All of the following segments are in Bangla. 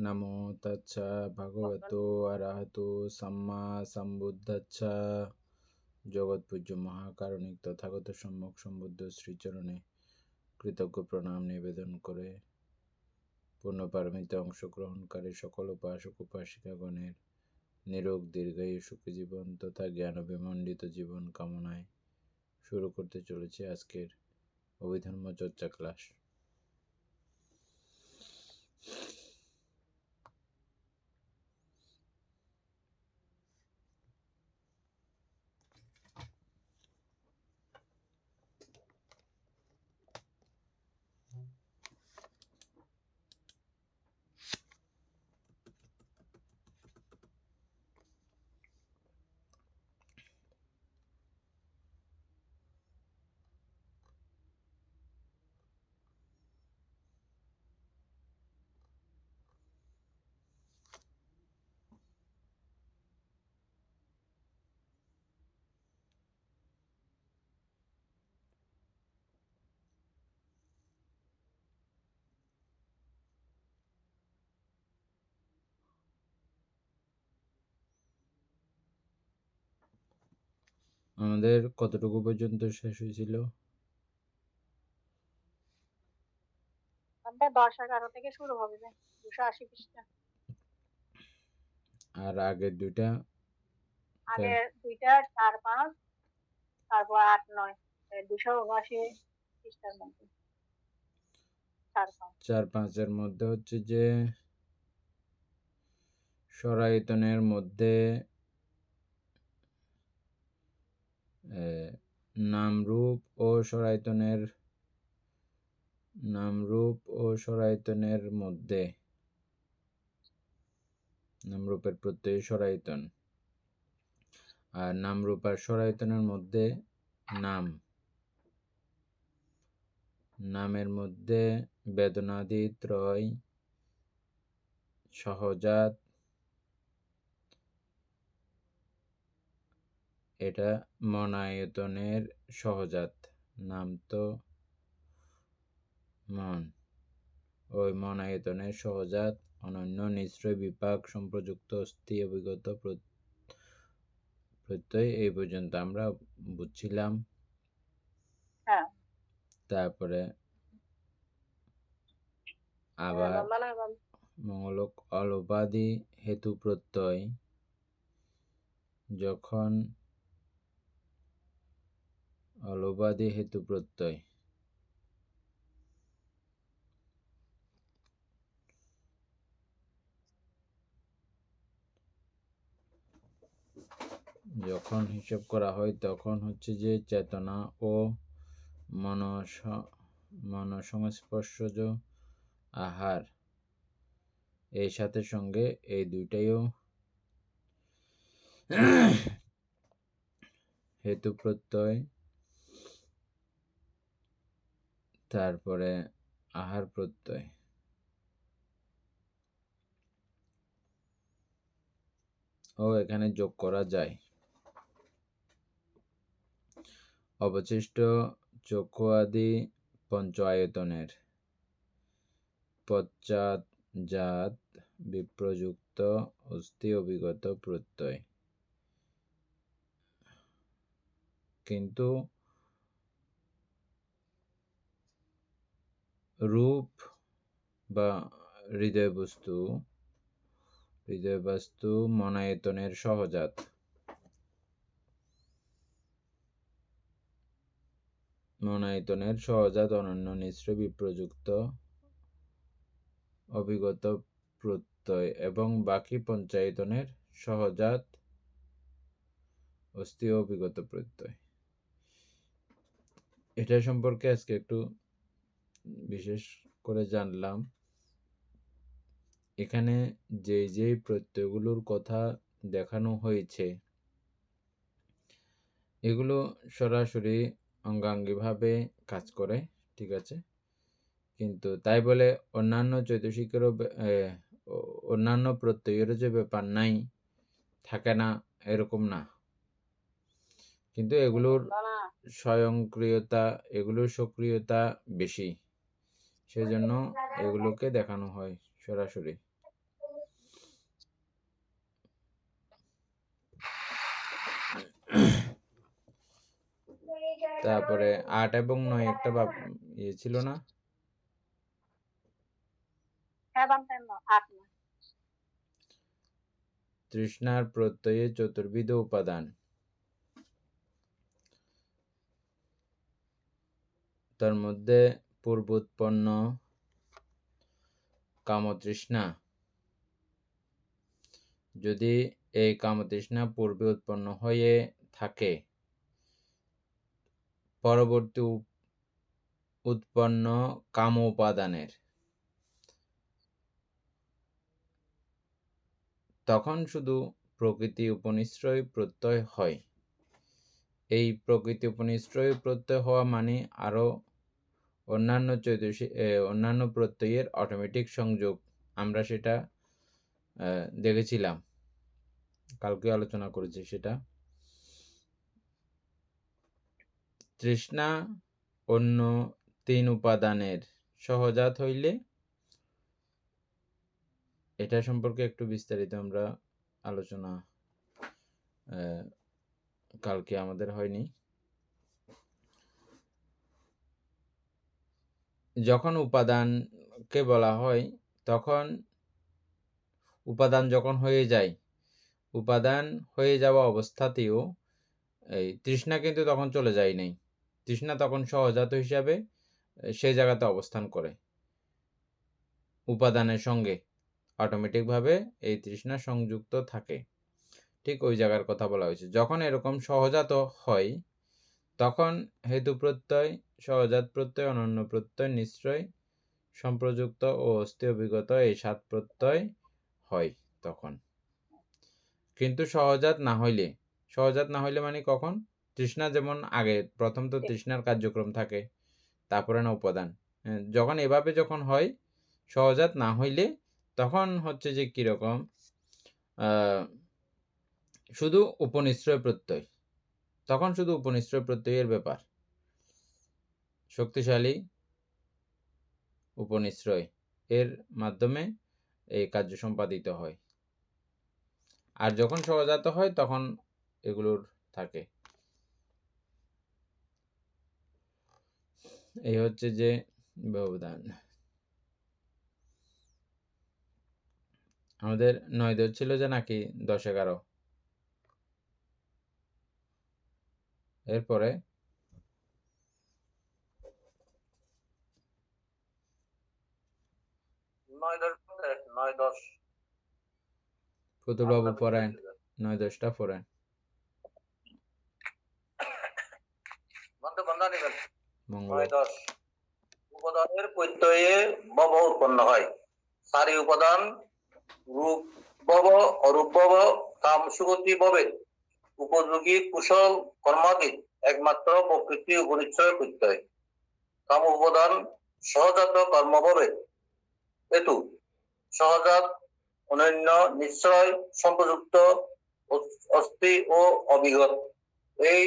নমো তাচ্ছা ভগবতো অরহতো সম্মা সম্বুদ্ধাচ্ছা। জগৎ পূজ্য মহাকারণিক তথাগত সম্যক সম্বুদ্ধ শ্রীচরণে কৃতজ্ঞ প্রণাম নিবেদন করে পূর্ণপারমিতে অংশগ্রহণকারী সকল উপাসক উপাসিকাগণের নিরোগ দীর্ঘায়ু সুখী জীবন তথা জ্ঞান বিমণ্ডিত জীবন কামনায় শুরু করতে চলেছে আজকের অভিধর্ম চর্চা ক্লাস। আমাদের কতটুকু পর্যন্ত শেষ হয়েছিল? 10-11 থেকে শুরু হবে, 280 পৃষ্ঠা। আর আগের দুইটা আগে দুইটা 4-5, তারপর 8-9, 280 পৃষ্ঠার মধ্যে 4-5। 4-5-এর মধ্যে হচ্ছে যে সরায়তনের মধ্যে নামরূপ ও সরায়তনের মধ্যে নামরূপের প্রত্যয় সরায়তন, আর নামরূপ আর সরায়তনের মধ্যে নামের মধ্যে বেদনাদি ত্রয় সহজাত, এটা মনায়তনের সহজাত। নাম তো মন, ওই মনায়তনের সহজাত অনন্য নিশ্চয় বিপাক সম্প্রযুক্ত অস্থি অভিগত প্রত্যয়। এই পর্যন্ত আমরা বুঝছিলাম। হ্যাঁ, তারপরে আবার মঙ্গলক অলোপাদি হেতু প্রত্যয়, যখন অলোপাদি হেতু প্রত্যয় যখন হিসাব করা হয় তখন হচ্ছে যে চেতনা ও মনসংস্পর্শজ আহার এই সাথে সঙ্গে এই দুইটাইও হেতু প্রত্যয়। তারপরে আহার প্রত্যয় ও এখানে যোগ করা যায়। অবশিষ্ট চক্ষু আদি পঞ্চ আয়তনের পশ্চাৎজাত বিপ্রযুক্ত অস্থি অভিগত প্রত্যয়, কিন্তু রূপ বা হৃদয় বস্তু মনায়তনের সহজাত। মনায়তনের সহজাত অনন্য নিশ্চয় বিপ্রযুক্ত অভিগত প্রত্যয় এবং বাকি পঞ্চায়তনের সহজাত অস্থি অভিগত প্রত্যয়। এটা সম্পর্কে আজকে একটু বিশেষ করে জানলাম। এখানে যে প্রত্যয়গুলোর কথা দেখানো হয়েছে এগুলো সরাসরি অঙ্গাঙ্গিভাবে কাজ করে, ঠিক আছে, কিন্তু তাই বলে অন্যান্য চৈতসিকেরও অন্যান্য প্রত্যয়েরও যে ব্যাপার নাই, থাকে না, এরকম না। কিন্তু এগুলোর স্বয়ংক্রিয়তা, এগুলোর সক্রিয়তা বেশি, সেজন্য এগুলোকে দেখানো হয় সরাসরি। তারপরে 8 এবং 9 একটা ইয়ে ছিল না? হ্যাঁ বানতে 8 না। তৃষ্ণার প্রত্যয়ে চতুর্বিধ উপাদান। তার মধ্যে পূর্বোৎপন্ন কামতৃষ্ণা, যদি এই কামতৃষ্ণা পূর্বে উৎপন্ন হয়ে থাকে, পরবর্তী উৎপন্ন কাম উপাদানের, তখন শুধু প্রকৃতি উপনিশ্রয় প্রত্যয় হয়। এই প্রকৃতি উপনিশ্রয় প্রত্যয় হওয়া মানে আরো অন্যান্য প্রত্যয়ের অটোমেটিক সংযোগ। আমরা সেটা দেখেছিলাম, কালকে আলোচনা করেছি সেটা। তৃষ্ণা অন্য 3 উপাদানের সহজাত হইলে, এটা সম্পর্কে একটু বিস্তারিত আমরা আলোচনা কালকে আমাদের হয়নি। যখন উপাদানকে বলা হয়, তখন উপাদান যখন হয়ে যায়, উপাদান হয়ে যাওয়া অবস্থাতেও এই তৃষ্ণা কিন্তু তখন চলে যায় নাই। তৃষ্ণা তখন সহজাত হিসাবে সেই জায়গাতে অবস্থান করে, উপাদানের সঙ্গে অটোমেটিকভাবে এই তৃষ্ণা সংযুক্ত থাকে। ঠিক ওই জায়গার কথা বলা হয়েছে। যখন এরকম সহজাত হয়, তখন হেতু প্রত্যয়, সহজাত প্রত্যয়, অনন্য প্রত্যয়, নিশ্চয়, সম্প্রযুক্ত ও অস্থি অভিগত এই 7 প্রত্যয় হয় তখন। কিন্তু সহজাত না হইলে মানে কখন? তৃষ্ণা যেমন আগে প্রথম তো তৃষ্ণার কার্যক্রম থাকে, তারপরে না উপাদান। যখন এভাবে যখন হয়, সহজাত না হইলে, তখন হচ্ছে যে কিরকম, শুধু উপনিশ্রয় প্রত্যয়, তখন শুধু উপনিশ্রয় প্রত্যয়ের ব্যাপার, শক্তিশালী উপনিশ্রয় এর মাধ্যমে এই কার্য সম্পাদিত হয়। আর যখন সহজাত হয়, তখন এগুলোর থাকে। এই হচ্ছে যে ব্যবধান। আমাদের 9-10 ছিল যে নাকি 10-11? এরপরে ফুতুলবাবু পড়েন, 9-10টা পড়েন। উপাদানের প্রত্যয়ে ভব উৎপন্ন হয়। 4 উপাদান রূপ ভব, অরূপ ভব, কাম সুগতি ভবে উপযোগী কুশল কর্মাদি একমাত্র প্রকৃতি উপনিশ্রয় প্রত্যয়। কাম উপাদান সহজাত কর্ম ভবে হেতু সহজাত, অনন্য, নিশ্চয়, সম্পযুক্ত, অস্থি ও অবিগত এই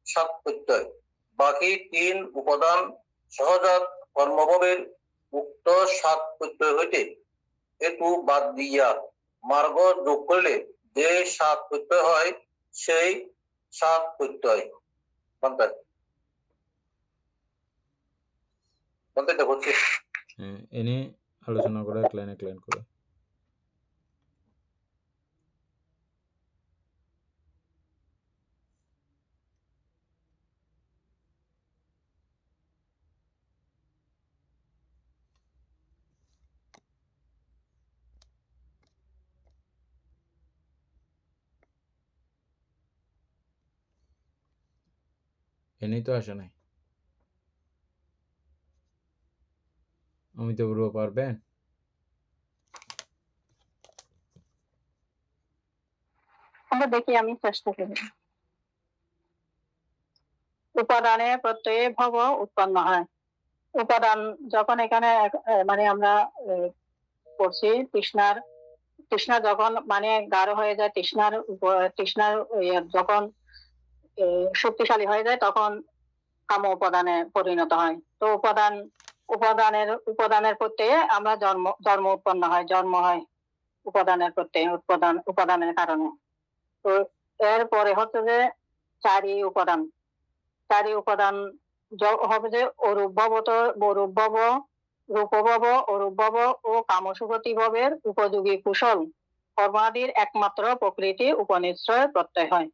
7 প্রত্যয়। বাকি 3 উপাদান সহজাত কর্মভবের উক্ত 7 প্রত্যয় হইতে হেতু বাদ দিয়া মার্গ যোগ করলে যে 7 প্রত্যয় হয়, সেই 7 প্রত্যয়। এনে আলোচনা করে এক লাইন করে। এনেই তো আসে নাই। অমিত বলবো পারবেন? আমরা দেখি, আমি চেষ্টা করি। উপাদানে প্রত্যয়ে ভব উৎপন্ন হয়। উপাদান যখন এখানে মানে আমরা পড়ছি, তৃষ্ণা যখন মানে গাঢ় হয়ে যায়, তৃষ্ণার যখন শক্তিশালী হয়ে যায়, তখন কাম উপাদানে পরিণত হয়। তো উপাদানের প্রত্যয়ে আমরা জন্ম উৎপন্ন হয়, জন্ম হয় উপাদানের প্রত্যয়ে, উপাদানের কারণে। তো এরপরে হচ্ছে যে চারি উপাদান হবে যে অরূপভব, রূপভব, অরূপভব ও কামসুগতি ভবের উপযোগী কুশল কর্মাদির একমাত্র প্রকৃতি উপনিশ্রয় প্রত্যয় হয়।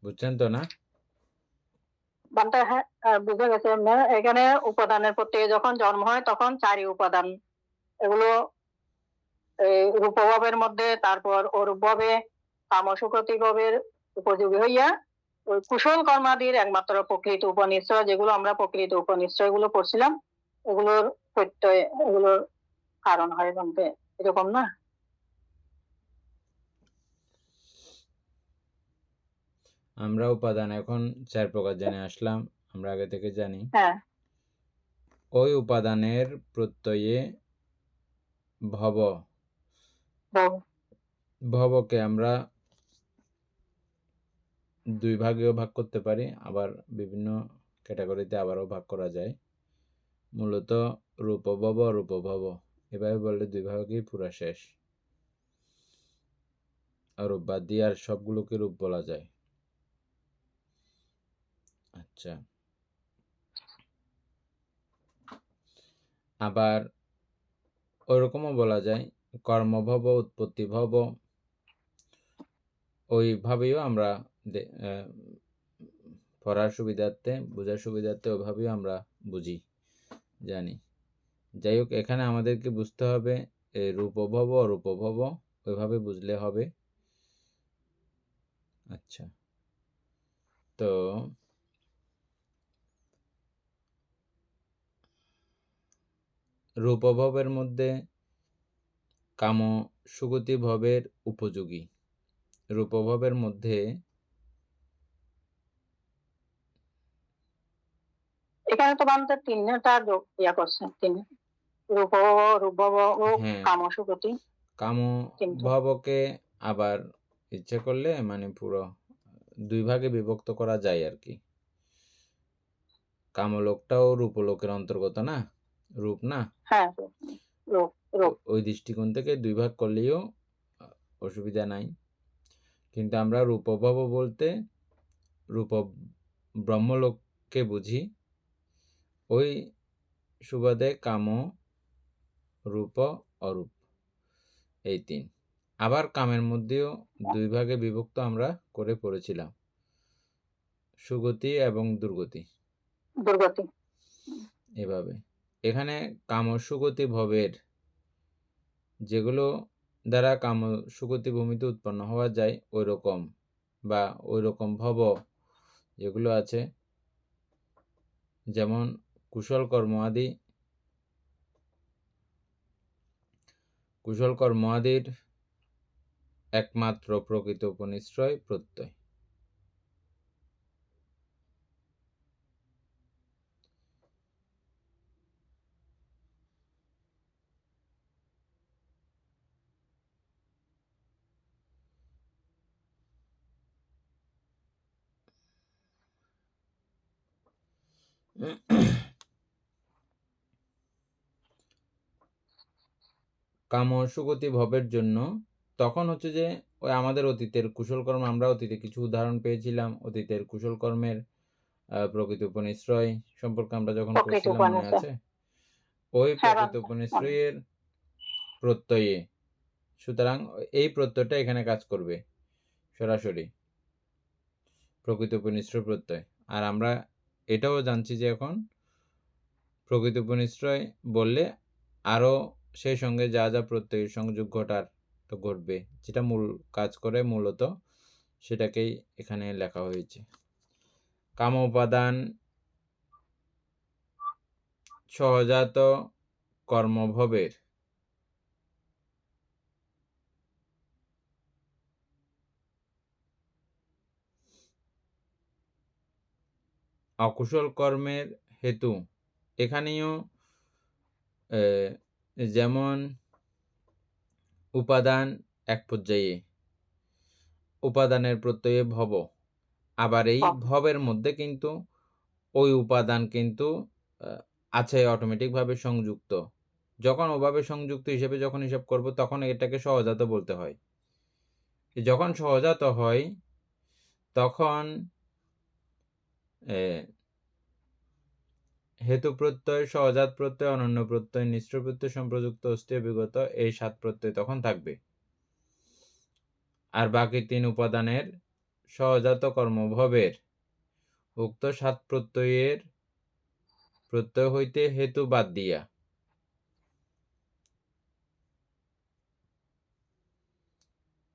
বুঝছেন তো না? বানটা হ্যাঁ বুঝে গেছে। এখানে উপাদানের প্রত্যয়ে যখন জন্ম হয় তখন চারি উপাদান, এগুলো রূপভাবের মধ্যে, তারপর অরূপভাবে কামসুগতি ভাবের উপযোগী হইয়া ওই কুশল কর্মাদির একমাত্র প্রকৃত উপনিশ্রয়, যেগুলো আমরা প্রকৃত উপনিশ্রয় গুলো পড়ছিলাম, এগুলোর প্রত্যয়, এগুলোর কারণ হয় বলতে, এরকম না? আমরা উপাদান এখন 4 প্রকার জেনে আসলাম, আমরা আগে থেকে জানি। হ্যাঁ, ওই উপাদানের প্রত্যয়ে ভব, ভবকে আমরা 2 ভাগেও ভাগ করতে পারি, আবার বিভিন্ন ক্যাটাগরিতে আবারও ভাগ করা যায়। মূলত রূপভব, অরূপভব এভাবে বললে 2 ভাগেই পুরা শেষ। অরূপ বাদ দিয়ে আর সবগুলোকে রূপ বলা যায়। আচ্ছা, আবার ওরকমও বলা যায় কর্মভব, উৎপত্তিভব, ওইভাবেও আমরা পড়ার সুবিধার্থে, বোঝার সুবিধার্থে ওইভাবেও আমরা বুঝি, জানি। যাই হোক, এখানে আমাদেরকে বুঝতে হবে রূপভব, অরূপভব ওইভাবে বুঝলে হবে। আচ্ছা, তো রূপভবের মধ্যে কাম সুগতি ভবের উপযোগী। রূপভবের মধ্যে এখানে তো বানতে তিনটা ইয়া করছে, তিন রূপভব, রূপভব ও কামসুগতি। কাম ভবকে আবার ইচ্ছে করলে মানে পুরো 2 ভাগে বিভক্ত করা যায় আর কি। কামলোকটাও রূপলোকের অন্তর্গত না, রূপ না? হ্যাঁ, ওই দৃষ্টিকোণ থেকে 2 ভাগ করলেও অসুবিধা নাই। কিন্তু আমরা রূপভব বলতে রূপ ব্রহ্মলোককে বুঝি। ওই সুবাদে কাম, রূপ, অরূপ এই 3। আবার কামের মধ্যেও 2 ভাগে বিভক্ত আমরা করে পড়েছিলাম, সুগতি এবং দুর্গতি। এভাবে এখানে কাম সুগতি ভবের, যেগুলো দ্বারা কাম সুগতি ভূমিতে উৎপন্ন হওয়া যায় ওই রকম, বা ওই রকম ভব যেগুলো আছে, যেমন কুশল কর্ম আদি, কুশল কর্ম আদির একমাত্র প্রকৃত উপনিশ্রয় প্রত্যয়। কাম সুগতি ভবের জন্য তখন হচ্ছে যে ওই আমাদের অতীতের কুশল কর্ম, আমরা অতীতে কিছু উদাহরণ পেয়েছিলাম অতীতের কুশল কর্মের প্রকৃত উপনিশ্রয় সম্পর্কে আমরা যখন পড়ছিলাম, মনে আছে? ওই প্রকৃত উপনিশ্রয়ের প্রত্যয়ে, সুতরাং এই প্রত্যয়টা এখানে কাজ করবে সরাসরি, প্রকৃত উপনিশ্রয় প্রত্যয়। আর আমরা এটাও জানছি যে এখন প্রকৃত উপনিশ্রয় বললে আরো সেই সঙ্গে যা যা প্রত্যয়ের সংযোগ ঘটার তো ঘটবে, যেটা মূল কাজ করে মূলত সেটাকেই এখানে লেখা হয়েছে। কাম উপাদান সহজাত কর্মভবের অকুশল কর্মের হেতু। এখানেও যেমন উপাদান এক পর্যায়ে, উপাদানের প্রত্যয়ে ভব, আবার এই ভবের মধ্যে কিন্তু ওই উপাদান কিন্তু আছে অটোমেটিক ভাবে সংযুক্ত, যখন ওভাবে সংযুক্ত হিসেবে যখন হিসাব করব তখন এটাকে সহজাত বলতে হয়। যখন সহজাত হয় তখন হেতু প্রত্যয়, সহজাত প্রত্যয়, অনন্য প্রত্যয়, মিশ্র প্রত্যয়, সম্প্রযুক্ত, অস্থি, বিগত এই 7 প্রত্যয় তখন থাকবে। আর বাকি 3 উপাদানের সহজাত কর্মভবের উক্ত 7 প্রত্যয়ের প্রত্যয় হইতে হেতু বাদ দিয়া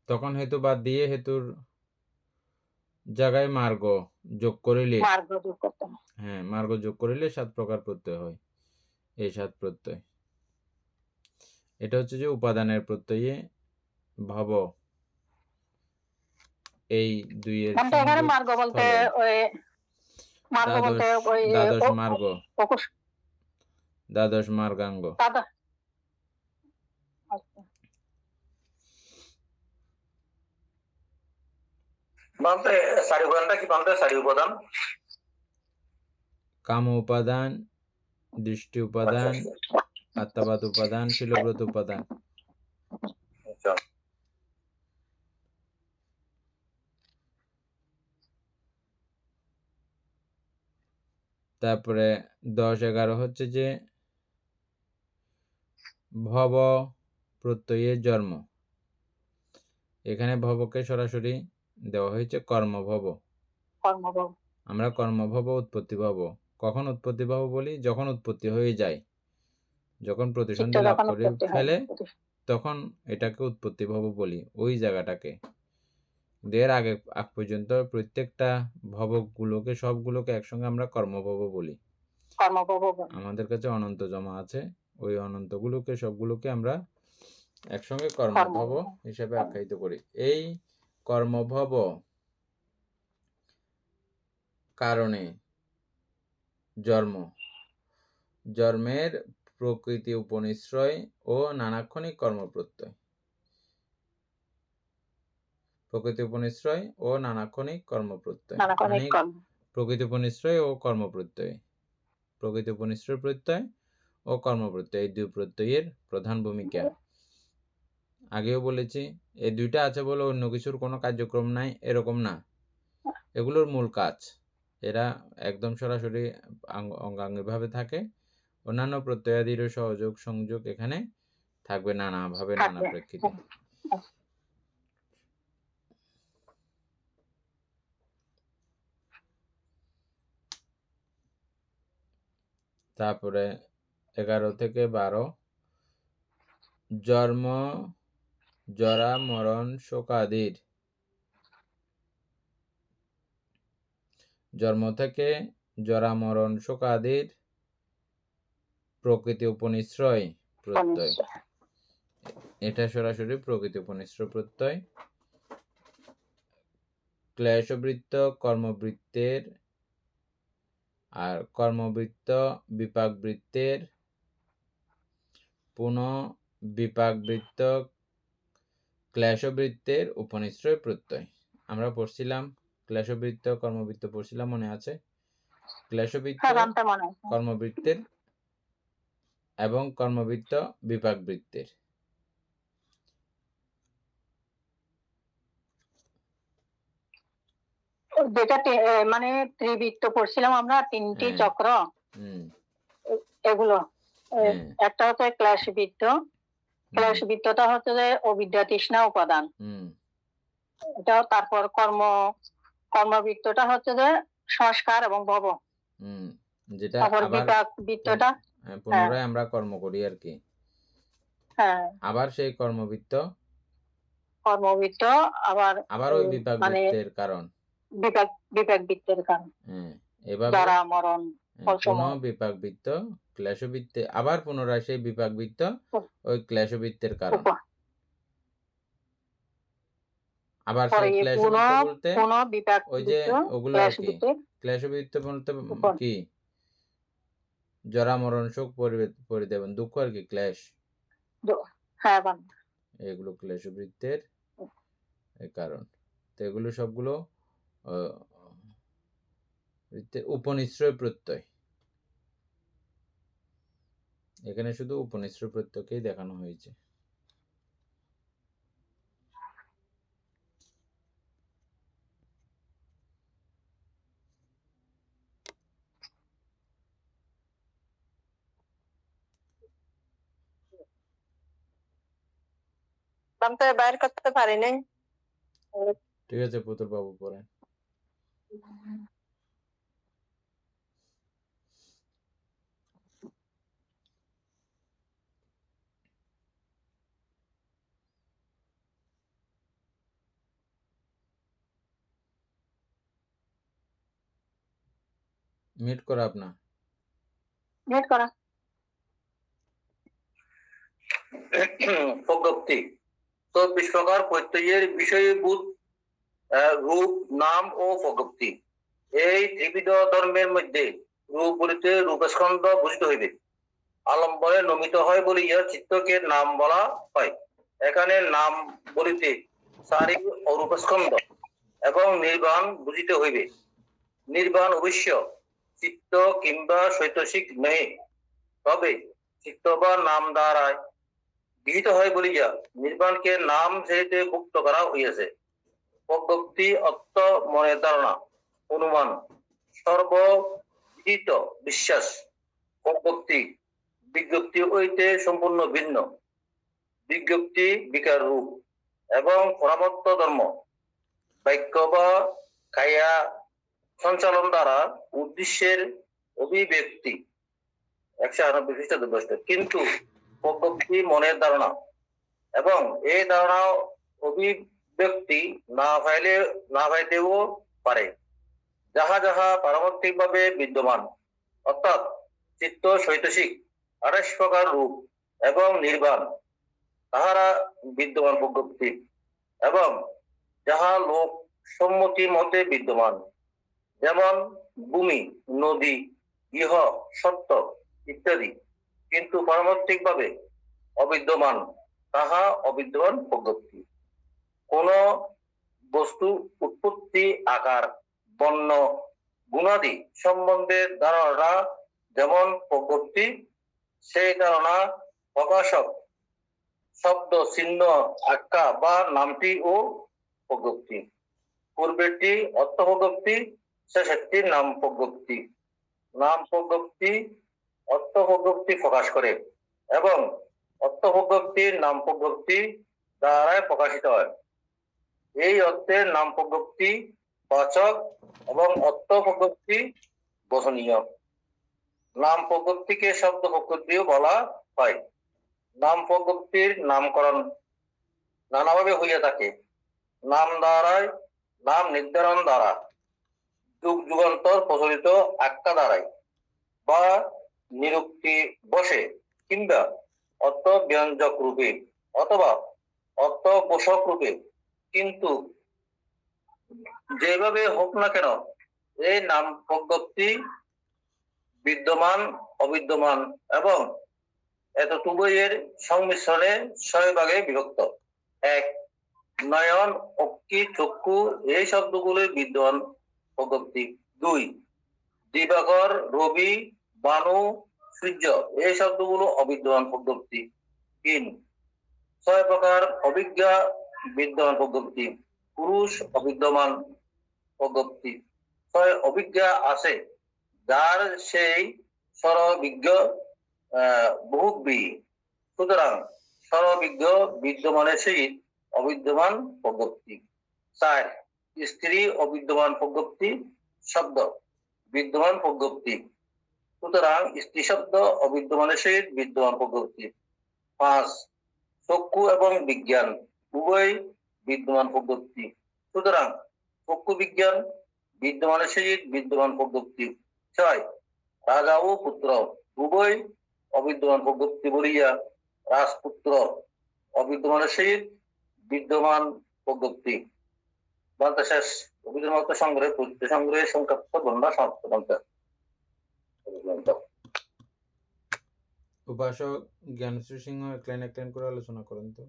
তখন হেতু বাদ দিয়ে হেতুর জায়গায় মার্গ যোগ করিলে মার্গ যোগ করতে হয়। হ্যাঁ, মার্গ যোগ করিলে 7 প্রকার প্রত্যয় হয়। এই 7 প্রত্যয়, এটা হচ্ছে যে উপাদানের প্রত্যয়ে ভব এই দুইয়ের মানে এখানে সংযোগ মার্গ বলতে স্থলে ওই মার্গ বলতে ওই দ্বাদশ মার্গ, অকুশ দ্বাদশ মার্গাঙ্গ। দাদা। আচ্ছা। বলতে চারি উপাদানটা কি বলতে? চারি উপাদান কাম উপাদান, দৃষ্টি উপাদান, আত্মাবাদ উপাদান, শিলব্রত উপাদান। আচ্ছা। তারপরে 10, 11 হচ্ছে যে ভব প্রত্যয়ের জন্ম। এখানে ভবকে সরাসরি দেওয়া হয়েছে কর্মভব। কর্মভব। আমরা কর্মভব, উৎপত্তি ভব। কখন উৎপত্তি ভব বলি? যখন উৎপত্তি হয়ে যায়, যখন চিত্ত প্রতিসন্ধি লাভ যখন করে উৎপত্তি হয়। ফেলে তখন এটাকে উৎপত্তি ভব বলি, ওই জায়গাটাকে। এর আগ পর্যন্ত প্রত্যেকটা ভবগুলোকে, সবগুলোকে একসঙ্গে আমরা কর্মভব বলি। কর্মভব আমাদের কাছে অনন্ত জমা আছে, ওই অনন্তগুলোকে সবগুলোকে আমরা একসঙ্গে কর্মভব হিসেবে আখ্যায়িত করি। এই কর্মভব কারণে জন্ম, জন্মের প্রকৃতি উপনিশ্রয় ও নানাক্ষণিক কর্মপ্রত্যয়। প্রকৃতি উপনিশ্রয় ও নানাক্ষণিক কর্মপ্রত্যয়, মানে প্রকৃতি উপনিশ্রয় ও কর্মপ্রত্যয়, প্রকৃতি উপনিশ্রয় প্রত্যয় ও কর্মপ্রত্যয়, এই দুই প্রত্যয়ের প্রধান ভূমিকা। আগেও বলেছি, এই দুইটা আছে বলে অন্য কিছুর কোনো কার্যক্রম নাই এরকম না, এগুলোর মূল কাজ। এরা একদম সরাসরি অঙ্গাঙ্গিভাবে থাকে। অন্যান্য প্রত্যয়াদিরও সহযোগ সংযোগ এখানে থাকবে নানাভাবে, নানা প্রেক্ষিতে। তারপরে 11 থেকে 12, জন্ম, জরা, মরণ, শোকাদির। জন্ম থেকে জরা, মরণ, শোকাদির প্রকৃতি উপনিশ্রয় প্রত্যয়। এটা সরাসরি প্রকৃতি উপনিশ্রয় প্রত্যয়। ক্লেশবৃত্ত কর্মবৃত্তের আর কর্মবৃত্ত বিপাকবৃত্তের পুনঃ বিপাকবৃত্ত ক্লেশবৃত্তের উপনিশ্রয় প্রত্যয়। আমরা পড়ছিলাম ক্লেশবৃত্ত কর্মবৃত্ত পড়ছিলাম, মনে আছে? ক্লেশবৃত্ত কর্মবৃত্তের এবং কর্মবৃত্ত বিপাকবৃত্তের। যেটা মানে ত্রিবৃত্ত পড়ছিলাম আমরা, 3টি চক্র, এগুলো একটা হচ্ছে ক্লেশবৃত্ত। ক্লেশবৃত্তটা হচ্ছে যে অবিদ্যা তৃষ্ণা উপাদান, এটা। তারপর কর্মবৃত্তটা হচ্ছে যে সংস্কার এবং ভব, যেটা তারপর বিপাকবৃত্তটা পুনরায় আমরা কর্ম করি আর কি। আবার সেই কর্মবৃত্ত আবার ওই বিপাকবৃত্তের কারণ, বিপাকবৃত্তের কারণ, এভাবে জরা, মরণ, পুনঃ বিপাকবৃত্ত ক্লেশবৃত্তে, আবার পুনরায় সেই বিপাকবৃত্ত ওই ক্লেশবৃত্তের কারণ। আবার সেই ক্লেশবৃত্ত বলতে ওই যে ওগুলো আর কি। ক্লেশবৃত্ত বলতে কি? জরা, মরণ, শোক, পরিদেবন, দুঃখ আর কি, ক্লেশ। এগুলো ক্লেশবৃত্তের কারণ। তো এগুলো সবগুলো উপনিশ্রয় প্রত্যয়। এখানে শুধু উপনিশ্র প্রত্যয়কেই দেখানো হয়েছে। তো বাইর করতে পারি নাই। ঠিক আছে, পুতুল বাবু পড়েন। মিট করা আপনা মিট করা। প্রজ্ঞপ্তি 24 প্রকার প্রত্যয়ের বিষয়ভূত রূপ, নাম ও প্রজ্ঞপ্তি। এই ত্রিবিধ ধর্মের মধ্যে রূপ বলিতে রূপস্কন্ধ বুঝিতে হইবে। আলম্বনে নমিত হয় বলিয়া চিত্তকে নাম বলা হয়। এখানে নাম বলিতে চারি অরূপস্কন্ধ এবং নির্বাণ বুঝিতে হইবে। নির্বাণ অবশ্য চিত্ত কিংবা চৈতসিক নহে, তবে চিত্ত বা নাম দ্বারায় বিহিত হয় বলিয়া নির্বাণকে নাম ছেড়িতে মুক্ত করা হইয়াছে। প্রজ্ঞপ্তি অর্থ মনের ধারণা, অনুমান, সর্ববিদিত বিশ্বাস। প্রজ্ঞপ্তি বিজ্ঞপ্তি হইতে সম্পূর্ণ ভিন্ন। বিজ্ঞপ্তি বিকার রূপ এবং পরামর্শ ধর্ম, বাক্য বা কায়া সঞ্চালন দ্বারা উদ্দেশ্যের অভিব্যক্তি। 198 খ্রিস্টাব্দ। কিন্তু প্রজ্ঞপ্তি মনের ধারণা এবং এই ধারণা অভিব্যক্তি না পাইতেও পারে, যাহা যাহা পারমার্থিক ভাবে বিদ্যমান, অর্থাৎ চিত্ত, চৈতসিক 28 প্রকার রূপ এবং নির্বাণ, তাহারা বিদ্যমান প্রজ্ঞপ্তি এবং যাহা লোক সম্মতি মতে বিদ্যমান, যেমন ভূমি, নদী, ইহ, সত্য ইত্যাদি, কিন্তু পারমার্থিক ভাবে অবিদ্যমান, তাহা অবিদ্যমান প্রজ্ঞপ্তি। কোন বস্তু উৎপত্তি, আকার, বর্ণ, গুণাদি সম্বন্ধে ধারণা যেমন প্রজ্ঞপ্তি, সেই ধারণা প্রকাশক শব্দ, চিহ্ন, আখ্যা বা নামটি ও প্রজ্ঞপ্তি। পূর্বেরটি অর্থ প্রজ্ঞপ্তি, শেষেরটি নাম প্রজ্ঞপ্তি। নাম প্রজ্ঞপ্তি অর্থ প্রজ্ঞপ্তি প্রকাশ করে এবং অর্থ প্রজ্ঞপ্তি নাম প্রজ্ঞপ্তি দ্বারাই প্রকাশিত হয়। এই অর্থে নাম প্রজ্ঞপ্তি বাচক এবং অর্থ প্রজ্ঞপ্তি বচনীয়। নাম প্রজ্ঞপ্তিকে শব্দ প্রজ্ঞপ্তিও বলা হয়। নাম প্রজ্ঞপ্তির নামকরণ নানাভাবে হইয়া থাকে। নাম দ্বারাই, নাম নির্ধারণ দ্বারা, যুগ যুগান্তর প্রচলিত আখ্যা দ্বারাই বা নিরুক্তি বসে কিংবা অর্থ ব্যঞ্জক রূপে অথবা অর্থ পোষক রূপে, কিন্তু যেভাবে হোক না কেন এই নাম প্রজ্ঞপ্তি বিদ্যমান, অবিদ্যমান এবং এতটুকুয়ের সংমিশ্রণে 6 ভাগে বিভক্ত। 1. নয়ন, অক্ষি, চক্ষু এই শব্দগুলো বিদ্যমান প্রজ্ঞপ্তি। 2. দিবাকর, রবি, বানু, সূর্য এই শব্দগুলো অবিদ্যমান প্রজ্ঞপ্তি। 3. 6 প্রকার অভিজ্ঞা বিদ্যমান প্রজ্ঞপ্তি। পুরুষ অবিদ্যমান প্রজ্ঞপ্তি। 6 অভিজ্ঞা আছে, যার সেই সর্ববিজ্ঞ বহুব্রী। সুতরাং সর্ববিজ্ঞ বিদ্যমানের সহিত অবিদ্যমান প্রজ্ঞপ্তি। 4. স্ত্রী অবিদ্যমান প্রজ্ঞপ্তি, শব্দ বিদ্যমান প্রজ্ঞপ্তি। সুতরাং স্ত্রী শব্দ অবিদ্যমানের সহিত বিদ্যমান প্রজ্ঞপ্তি। 5. চক্ষু এবং বিজ্ঞান উভয় বিদ্যমান প্রজ্ঞপ্তি। সুতরাং চক্ষু বিজ্ঞান বিদ্যমানের সহিত বিদ্যমান প্রজ্ঞপ্তি। 6. রাজা ও পুত্র উভয় অবিদ্যমান প্রজ্ঞপ্তি বলিয়া রাজপুত্র অবিদ্যমানের সহিত বিদ্যমান প্রজ্ঞপ্তি। বার্তা শেষ। অভিধান সংগ্রহে পরিচিত সংগ্রহে সংক্ষিপ্ত বর্ণনা সমাপ্ত। উপাসক জ্ঞানশ্রী সিংহ এক লাইন করে আলোচনা করেন তো।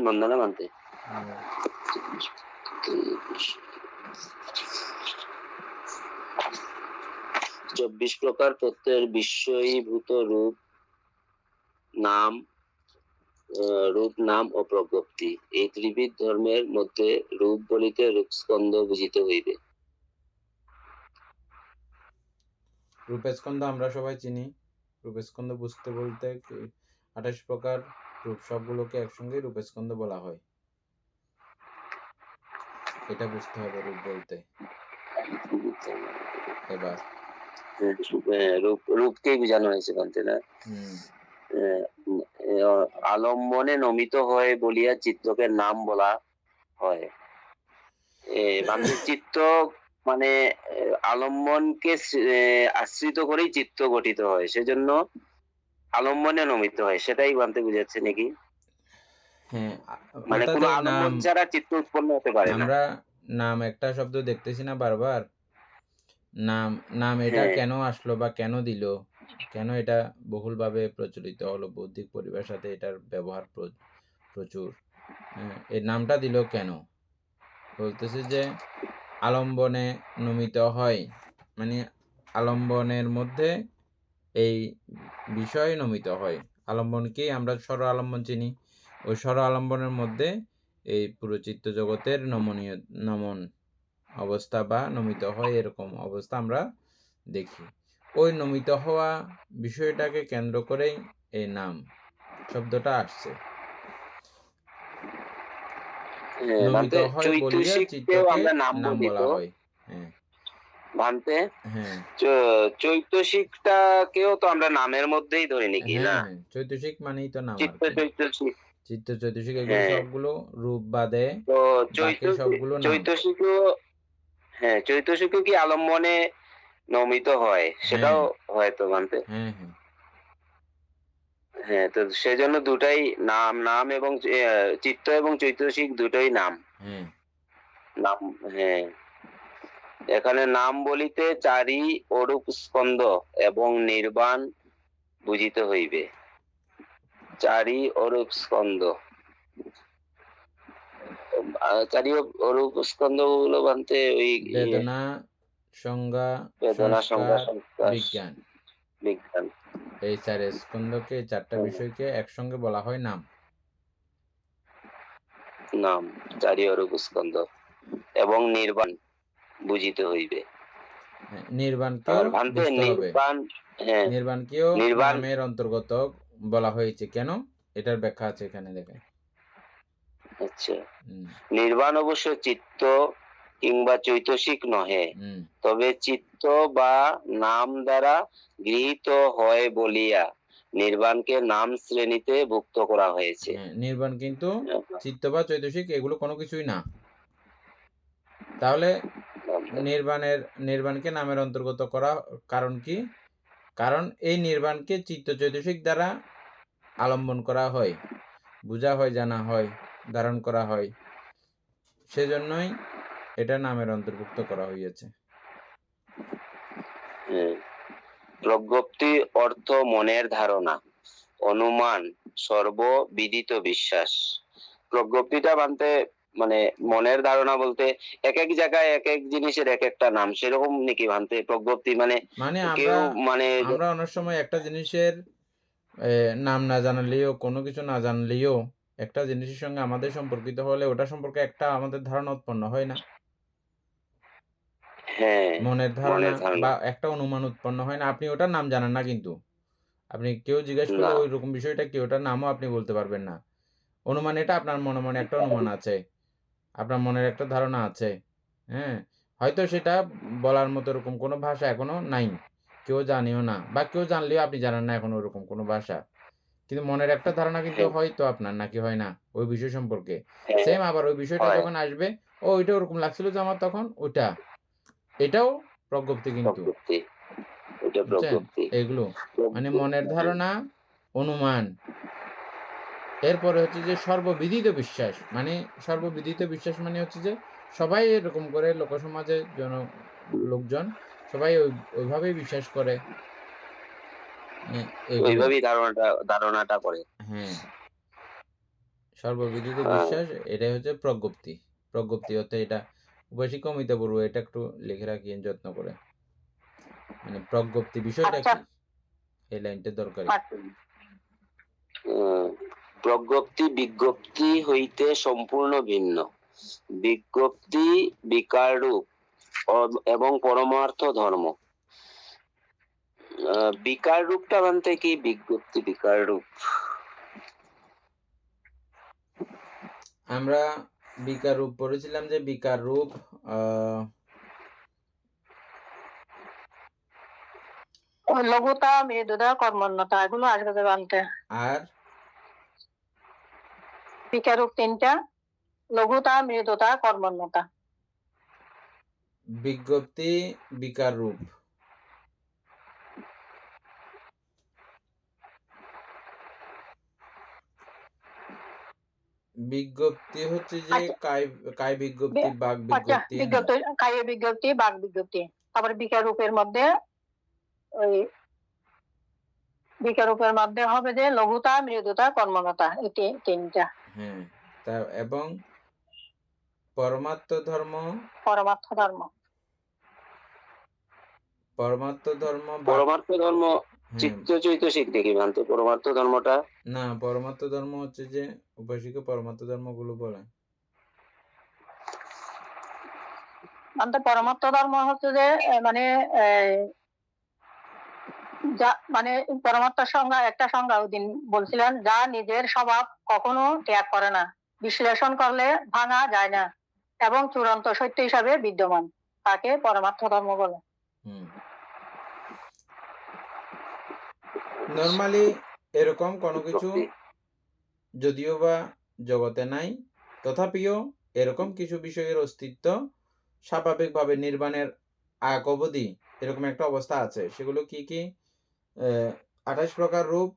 বন্দনা মানতে চব্বিশ প্রকার তত্ত্বের বিষয়ীভূত রূপ নাম ও প্রজ্ঞপ্তি, এই ত্রিবিধ ধর্মের মধ্যে রূপ বলিতে রূপস্কন্ধ বুঝিতে হইবে। রূপস্কন্ধ আমরা সবাই চিনি। রূপস্কন্ধ বুঝতে বলতে 28 প্রকার রূপ সবগুলোকে একসঙ্গে রূপস্কন্ধ বলা হয়, এটা বুঝতে হবে রূপ বলতে। এবার রূপকেই বোঝানো হয়েছে বলতে না। আলম্বনে নমিত হয় বলিয়া চিত্তকে নাম বলা হয়। চিত্ত মানে আলম্বনকে আশ্রিত করেই চিত্ত গঠিত হয়, সেজন্য আলম্বনে নমিত হয়, সেটাই বলতে বুঝাচ্ছে নাকি? হ্যাঁ, মানে অর্থাৎ কোনো এই আলম্বন নাম, ছাড়া চিত্ত উৎপন্ন হতে পারে না। আমরা নাম একটা শব্দ দেখতেছি না বারবার, নাম এটা হ্যাঁ। কেন আসলো বা কেন দিল, কেন এটা বহুলভাবে প্রচলিত হলো, বৌদ্ধিক পরিভাষাতে এটার ব্যবহার প্রচুর। এই নামটা দিল কেন? বলতেছে যে আলম্বনে নমিত হয়, মানে আলম্বনের মধ্যে এই বিষয় নমিত হয়। আলম্বনকেই আমরা সর আলম্বন চিনি। ওই সর আলম্বনের মধ্যে এই পুরো চিত্ত জগতের নমন অবস্থা বা নমিত হয়, এরকম অবস্থা আমরা দেখি। ওই নমিত হওয়া বিষয়টাকে কেন্দ্র করেই এই নাম শব্দটা আসছে। নমিত হয় বলিয়া চিত্তকে নাম বলা হয়। হ্যাঁ, ভান্তে হ্যাঁ, চৈতসিকটাকেও তো আমরা নামের মধ্যেই ধরি নাকি না? হ্যাঁ, চৈতসিক মানেই তো নাম আর চিত্ত কি। চৈতসিক, চিত্ত চৈতসিক এগুলো সবগুলো রূপ বাদে তো বাকি সবগুলো নাম। চৈতসিকও কি আলম্বনে নমিত হয়? সেটাও হয়তো মানতে। হ্যাঁ, হ্যাঁ, হ্যাঁ, তো সেজন্য দুটাই নাম এবং চিত্ত এবং চৈতসিক দুটোই নাম। হ্যাঁ, এখানে নাম বলিতে চারি অরূপ স্কন্ধ এবং নির্বাণ বুঝিতে হইবে। চারি অরূপ স্কন্ধ, চারি অরূপ স্কন্ধ গুলো বলতে ওই বেদনা, সংজ্ঞা, সংস্কার, বিজ্ঞান, এই চার স্কন্ধকে, চারটা বিষয়কে একসঙ্গে বলা হয় নাম। চারি অরূপ স্কন্ধ এবং নির্বাণ বুঝিতে হইবে। নির্বাণকেও বুঝতে হবে। নির্বাণকেও নামের অন্তর্গত বলা হয়েছে। কেন? এটার ব্যাখ্যা আছে এখানে, দেখেন। আচ্ছা, নির্বাণ অবশ্য চিত্ত কিংবা চৈতসিক নহে, তবে চিত্ত বা নাম দ্বারা গৃহীত হয় বলিয়া নির্বাণকে নাম শ্রেণীতে ভুক্ত করা হয়েছে। নির্বাণ কিন্তু চিত্ত বা চৈতসিক এগুলো কোনো কিছুই না। তাহলে নির্বাণকে নামের অন্তর্গত করা কারণ কি? কারণ এই নির্বাণকে চিত্ত চৈতসিক দ্বারা আলম্বন করা হয়, বোঝা হয়, জানা হয়, ধারণ করা হয়, সেজন্যই এটা নামের অন্তর্ভুক্ত করা হয়েছে। প্রজ্ঞপ্তি অর্থ মনের ধারণা, অনুমান, সর্ববিদিত বিশ্বাস। প্রজ্ঞপ্তিটা মানতে মানে মনের ধারণা বলতে এক এক জায়গায় এক এক জিনিসের এক একটা নাম, সেরকম নাকি ভান্তে প্রজ্ঞপ্তি? মানে আমরা অনেক সময় একটা জিনিসের নাম না জানলেও, কোনো কিছু না জানলেও একটা জিনিসের সঙ্গে আমাদের সম্পর্কিত হলে ওটা সম্পর্কে একটা আমাদের ধারণা উৎপন্ন হয় না? মনের ধারণা বা একটা অনুমান উৎপন্ন হয় না? আপনি ওটার নাম জানেন না, কিন্তু আপনি কেউ জিজ্ঞেস করলে ওই রকম বিষয়টা কি, ওটার নামও আপনি বলতে পারবেন না। অনুমান, এটা আপনার মনে মনে একটা অনুমান আছে, আপনার মনের একটা ধারণা আছে। হ্যাঁ, হয়তো সেটা বলার মতো এরকম কোনো ভাষা এখনো নাই, কেউ জানিও না, বা কেউ জানলেও আপনি জানেন না এখন ওরকম কোনো ভাষা, কিন্তু মনের একটা ধারণা কিন্তু হয়তো আপনার, নাকি হয় না ওই বিষয় সম্পর্কে? সেম আবার ওই বিষয়টা যখন আসবে, ও ওইটা ওরকম লাগছিল যে আমার তখন, ওইটা, এটাও প্রজ্ঞপ্তি। কিন্তু এগুলো মানে মনের ধারণা, অনুমান। এরপরে হচ্ছে যে সর্ববিদিত বিশ্বাস, মানে সর্ববিদিত বিশ্বাস মানে হচ্ছে যে সবাই এরকম করে, লোকসমাজে লোকজন সবাই ওইভাবেই বিশ্বাস করে, ওইভাবেই ধারণাটা করে। হ্যাঁ, সর্ববিদিত হ্যাঁ। বিশ্বাস, এটাই হচ্ছে প্রজ্ঞপ্তি। প্রজ্ঞপ্তি অর্থে এটা উপাসিক অমিতা বড়ুয়া এটা একটু লিখে রাখিয়েন যত্ন করে, মানে প্রজ্ঞপ্তি বিষয়টা আচ্ছা কি, এই লাইনটা দরকারি। আচ্ছা। প্রজ্ঞপ্তি বিজ্ঞপ্তি হইতে সম্পূর্ণ ভিন্ন। বিজ্ঞপ্তি বিকার রূপ এবং পরমার্থ ধর্ম। বিকার রূপটা মানতে কি? বিজ্ঞপ্তি বিকার রূপ আমরা বিকার রূপ পড়েছিলাম যে বিকার রূপ লঘুতা, মৃদুতা, কর্মণ্যতা, এগুলো আসবে বানতে। আর বিকারূপ তিনটা: লঘুতা, মৃদুতা, কর্মণ্যতা। বিজ্ঞপ্তি বিকার রূপ। বিজ্ঞপ্তি হচ্ছে যে আচ্ছা, কায় বিজ্ঞপ্তি, বাক বিজ্ঞপ্তি। বিজ্ঞপ্তি, কায় বিজ্ঞপ্তি, বাক বিজ্ঞপ্তি। তারপরে বিকারূপের মধ্যে ওই বিকারূপের মধ্যে হবে যে লঘুতা, মৃদুতা, কর্মণ্যতা, এই তিনটা। হ্যাঁ, এবং পরমাত্ম ধর্ম। পরমার্থ ধর্ম। পরমাত্ম ধর্ম পরমার্থ ধর্ম চিত্ত চৈতসিক দেখি মানতে পরমার্থ ধর্মটা। না, পরমাত্ম ধর্ম হচ্ছে যে উপাসিকে পরমাত্ম ধর্মগুলো বলে। পরমার্থ ধর্ম হচ্ছে যে মানে যা মানে পরমাত্মার সংজ্ঞা, একটা সংজ্ঞা ওই দিন বলছিলেন, যা নিজের স্বভাব কখনো ত্যাগ করে না, বিশ্লেষণ করলে ভাঙা যায় না এবং চূড়ান্ত সত্য হিসাবে বিদ্যমান, তাকে পরমার্থ ধর্ম বলে। নরমালি এরকম কোনো কিছু যদিও বা জগতে নাই, তথাপিও এরকম কিছু বিষয়ের অস্তিত্ব স্বাভাবিকভাবে নির্বাণের আগ অবধি এরকম একটা অবস্থা আছে। সেগুলো কি কি? 28 প্রকার রূপ,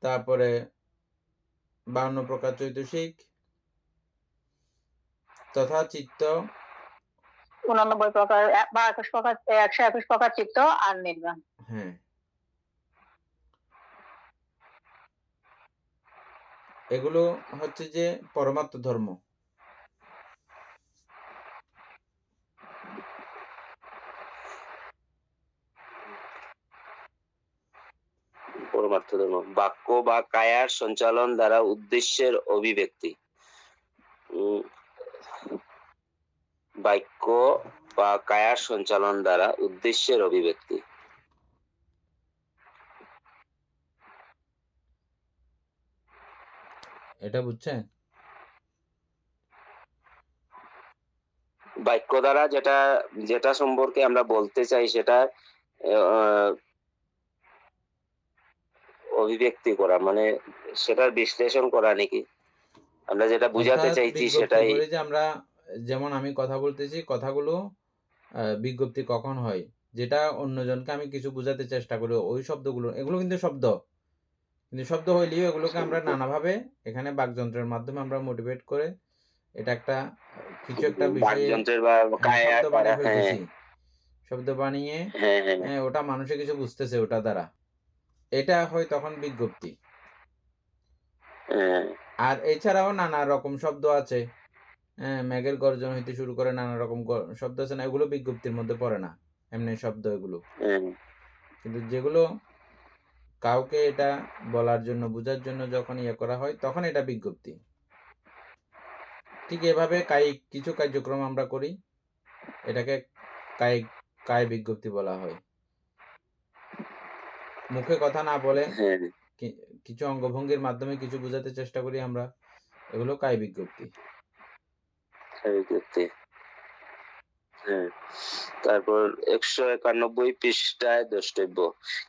তারপরে 52 প্রকার চৈতসিক, তথা চিত্ত 89 প্রকার বা 21 প্রকার, 121 প্রকার চিত্ত আর নির্বাণ। হ্যাঁ, এগুলো হচ্ছে যে পরমাত্ম ধর্ম। পরমার্থ ধর্ম বাক্য বা কায়ার সঞ্চালন দ্বারা উদ্দেশ্যের অভিব্যক্তি। বাক্য বা কায়ার সঞ্চালন দ্বারা উদ্দেশ্যের অভিব্যক্তি। এটা বুঝছেন? বাক্য দ্বারা যেটা যেটা সম্পর্কে আমরা বলতে চাই সেটা অভিব্যক্তি করা, মানে সেটার বিশ্লেষণ করা নাকি আমরা যেটা বুঝাতে চাইছি সেটাই। যে আমরা যেমন আমি কথা বলতেছি, কথাগুলো বিজ্ঞপ্তি কখন হয়, যেটা অন্যজনকে আমি কিছু বোঝাতে চেষ্টা করি, ওই শব্দগুলো, এগুলো কিন্তু শব্দ হইলেও এগুলোকে আমরা নানাভাবে এখানে বাকযন্ত্রের মাধ্যমে আমরা মোটিভেট করে এটা একটা কিছু একটা বিষয়ে বাকযন্ত্রের বা কায়া শব্দ বানিয়ে দ্বারা, ফেলতেছি, শব্দ বানিয়ে হ্যাঁ ওটা মানুষে কিছু বুঝতেছে ওটা দ্বারা, এটা হয় তখন বিজ্ঞপ্তি। আর এছাড়াও নানা রকম শব্দ আছে, মেঘের গর্জন হইতে শুরু করে নানা রকম শব্দ আছে না, এগুলো বিজ্ঞপ্তির মধ্যে পড়ে না, এমনি শব্দ এগুলো। কিন্তু যেগুলো কাউকে এটা বলার জন্য, বোঝার জন্য যখন ইয়ে করা হয় তখন এটা বিজ্ঞপ্তি। ঠিক এভাবে কায়িক কিছু কার্যক্রম আমরা করি, এটাকে কায় বিজ্ঞপ্তি বলা হয়। মুখে কথা না বলে কিছু অঙ্গভঙ্গির মাধ্যমে কিছু বোঝাতে চেষ্টা করি আমরা, এগুলো কায় বিজ্ঞপ্তি। তারপর 191 পৃষ্ঠায় দ্রষ্টব্য,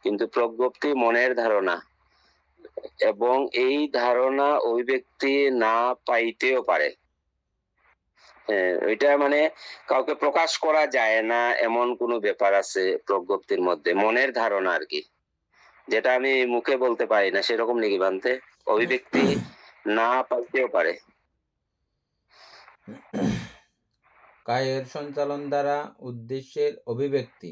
কিন্তু প্রজ্ঞপ্তি মনের ধারণা এবং এই ধারণা ওই ব্যক্তি না পাইতেও পারে। ওইটা মানে কাউকে প্রকাশ করা যায় না এমন কোনো ব্যাপার আছে প্রজ্ঞপ্তির মধ্যে, মনের ধারণা আর কি, যেটা আমি মুখে বলতে পারি না, সেরকম নাকি বানতে অভিব্যক্তি না পাইতেও পারে। কায়ের সঞ্চালন দ্বারা উদ্দেশ্যের অভিব্যক্তি।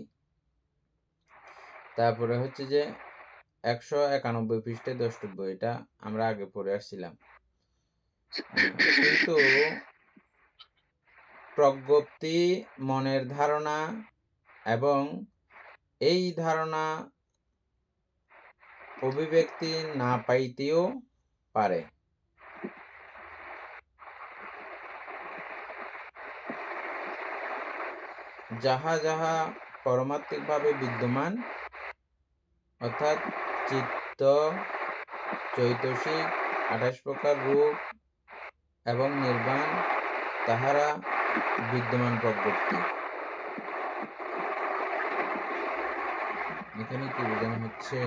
তারপরে হচ্ছে যে 191 পৃষ্ঠায় দ্রষ্টব্য, এটা আমরা আগে পড়ে আসছিলাম। কিন্তু প্রজ্ঞপ্তি মনের ধারণা এবং এই ধারণা অভিব্যক্তি না পাইতেও পারে। যাহা যাহা পারমার্থিকভাবে বিদ্যমান, অর্থাৎ চিত্ত, চৈতসিক, 28 প্রকার রূপ এবং নির্বাণ, তাহারা বিদ্যমান প্রজ্ঞপ্তি। এখানে কি বোঝানো হচ্ছে?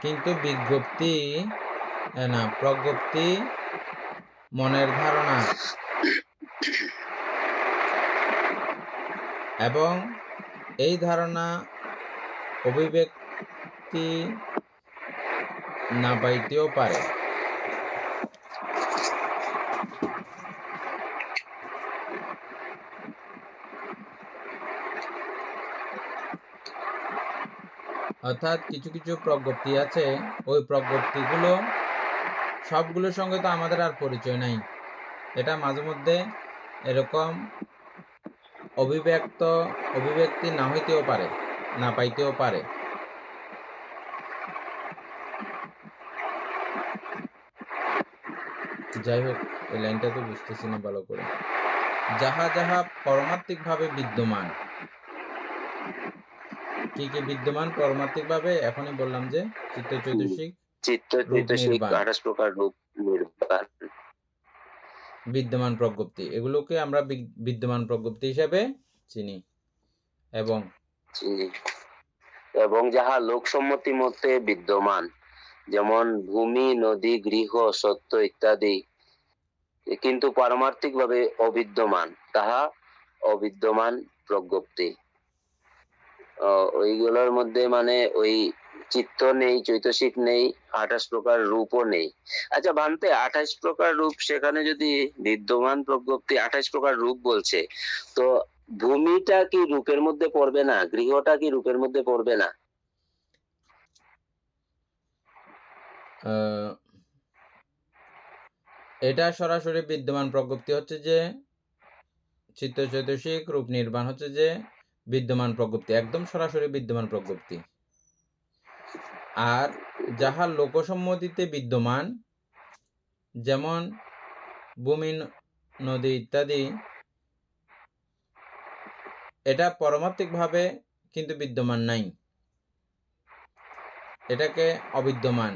কিন্তু বিজ্ঞপ্তি না, প্রজ্ঞপ্তি মনের ধারণা এবং এই ধারণা অভিব্যক্তি না পাইতেও পারে। অর্থাৎ কিছু কিছু প্রজ্ঞপ্তি আছে, ওই প্রজ্ঞপ্তিগুলো সবগুলোর সঙ্গে তো আমাদের আর পরিচয় নাই। এটা মাঝে মধ্যে এরকম অভিব্যক্তি না হইতেও পারে, না পাইতেও পারে। যাই হোক, এই লাইনটা তো বুঝতেছি না ভালো করে। যাহা যাহা পারমার্থিক ভাবে বিদ্যমান, কি কি বিদ্যমান পারমার্থিক ভাবে? এখনই বললাম যে চিত্ত, চৈতসিক, চিত্ত, রূপ, চৈতসিক, নির্বাণ, 28 প্রকার রূপ, নির্বাণ, বিদ্যমান প্রজ্ঞপ্তি, এগুলোকে আমরা বিদ্যমান প্রজ্ঞপ্তি হিসেবে চিনি। এবং যাহা লোকসম্মতি মতে বিদ্যমান, যেমন ভূমি, নদী, গৃহ, সত্য ইত্যাদি, কিন্তু পারমার্থিক ভাবে অবিদ্যমান, তাহা অবিদ্যমান প্রজ্ঞপ্তি। ওইগুলোর মধ্যে মানে ওই চিত্ত নেই, চৈতসিক নেই, 28 প্রকার রূপও নেই। আচ্ছা ভান্তে, 28 প্রকার রূপ সেখানে যদি বিদ্যমান প্রজ্ঞপ্তি 28 প্রকার রূপ বলছে, তো ভূমিটা কি রূপের মধ্যে পড়বে না? গৃহটা কি রূপের মধ্যে পড়বে না? এটা সরাসরি বিদ্যমান প্রজ্ঞপ্তি হচ্ছে যে চিত্ত, চৈতসিক, রূপ, নির্বাণ হচ্ছে যে বিদ্যমান প্রজ্ঞপ্তি, একদম সরাসরি বিদ্যমান প্রজ্ঞপ্তি। আর যাহা লোকসম্মতিতে বিদ্যমান, যেমন ভূমি, নদী ইত্যাদি, এটা পারমার্থিক ভাবে কিন্তু বিদ্যমান নাই, এটাকে অবিদ্যমান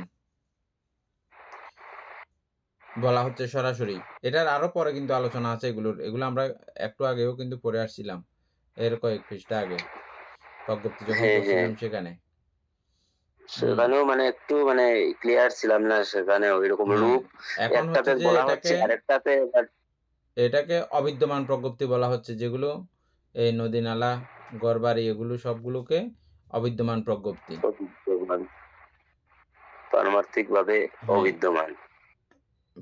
বলা হচ্ছে সরাসরি। এটার আরো পরে কিন্তু আলোচনা আছে এগুলো আমরা একটু আগেও কিন্তু পড়ে আসছিলাম, এর কয়েক পৃষ্ঠা আগে প্রজ্ঞপ্তি যখন পড়ছিলাম সেখানেও মানে একটু মানে ক্লিয়ার ছিলাম না, সেখানে ওইরকম রূপ এখন একটাতে হচ্ছে যে বলা হচ্ছে, আরেকটাতে এটাকে অবিদ্যমান প্রজ্ঞপ্তি বলা হচ্ছে, যেগুলো এই নদী, নালা, ঘরবাড়ি, এগুলো সবগুলোকে অবিদ্যমান প্রজ্ঞপ্তি, পারমার্থিক ভাবে অবিদ্যমান।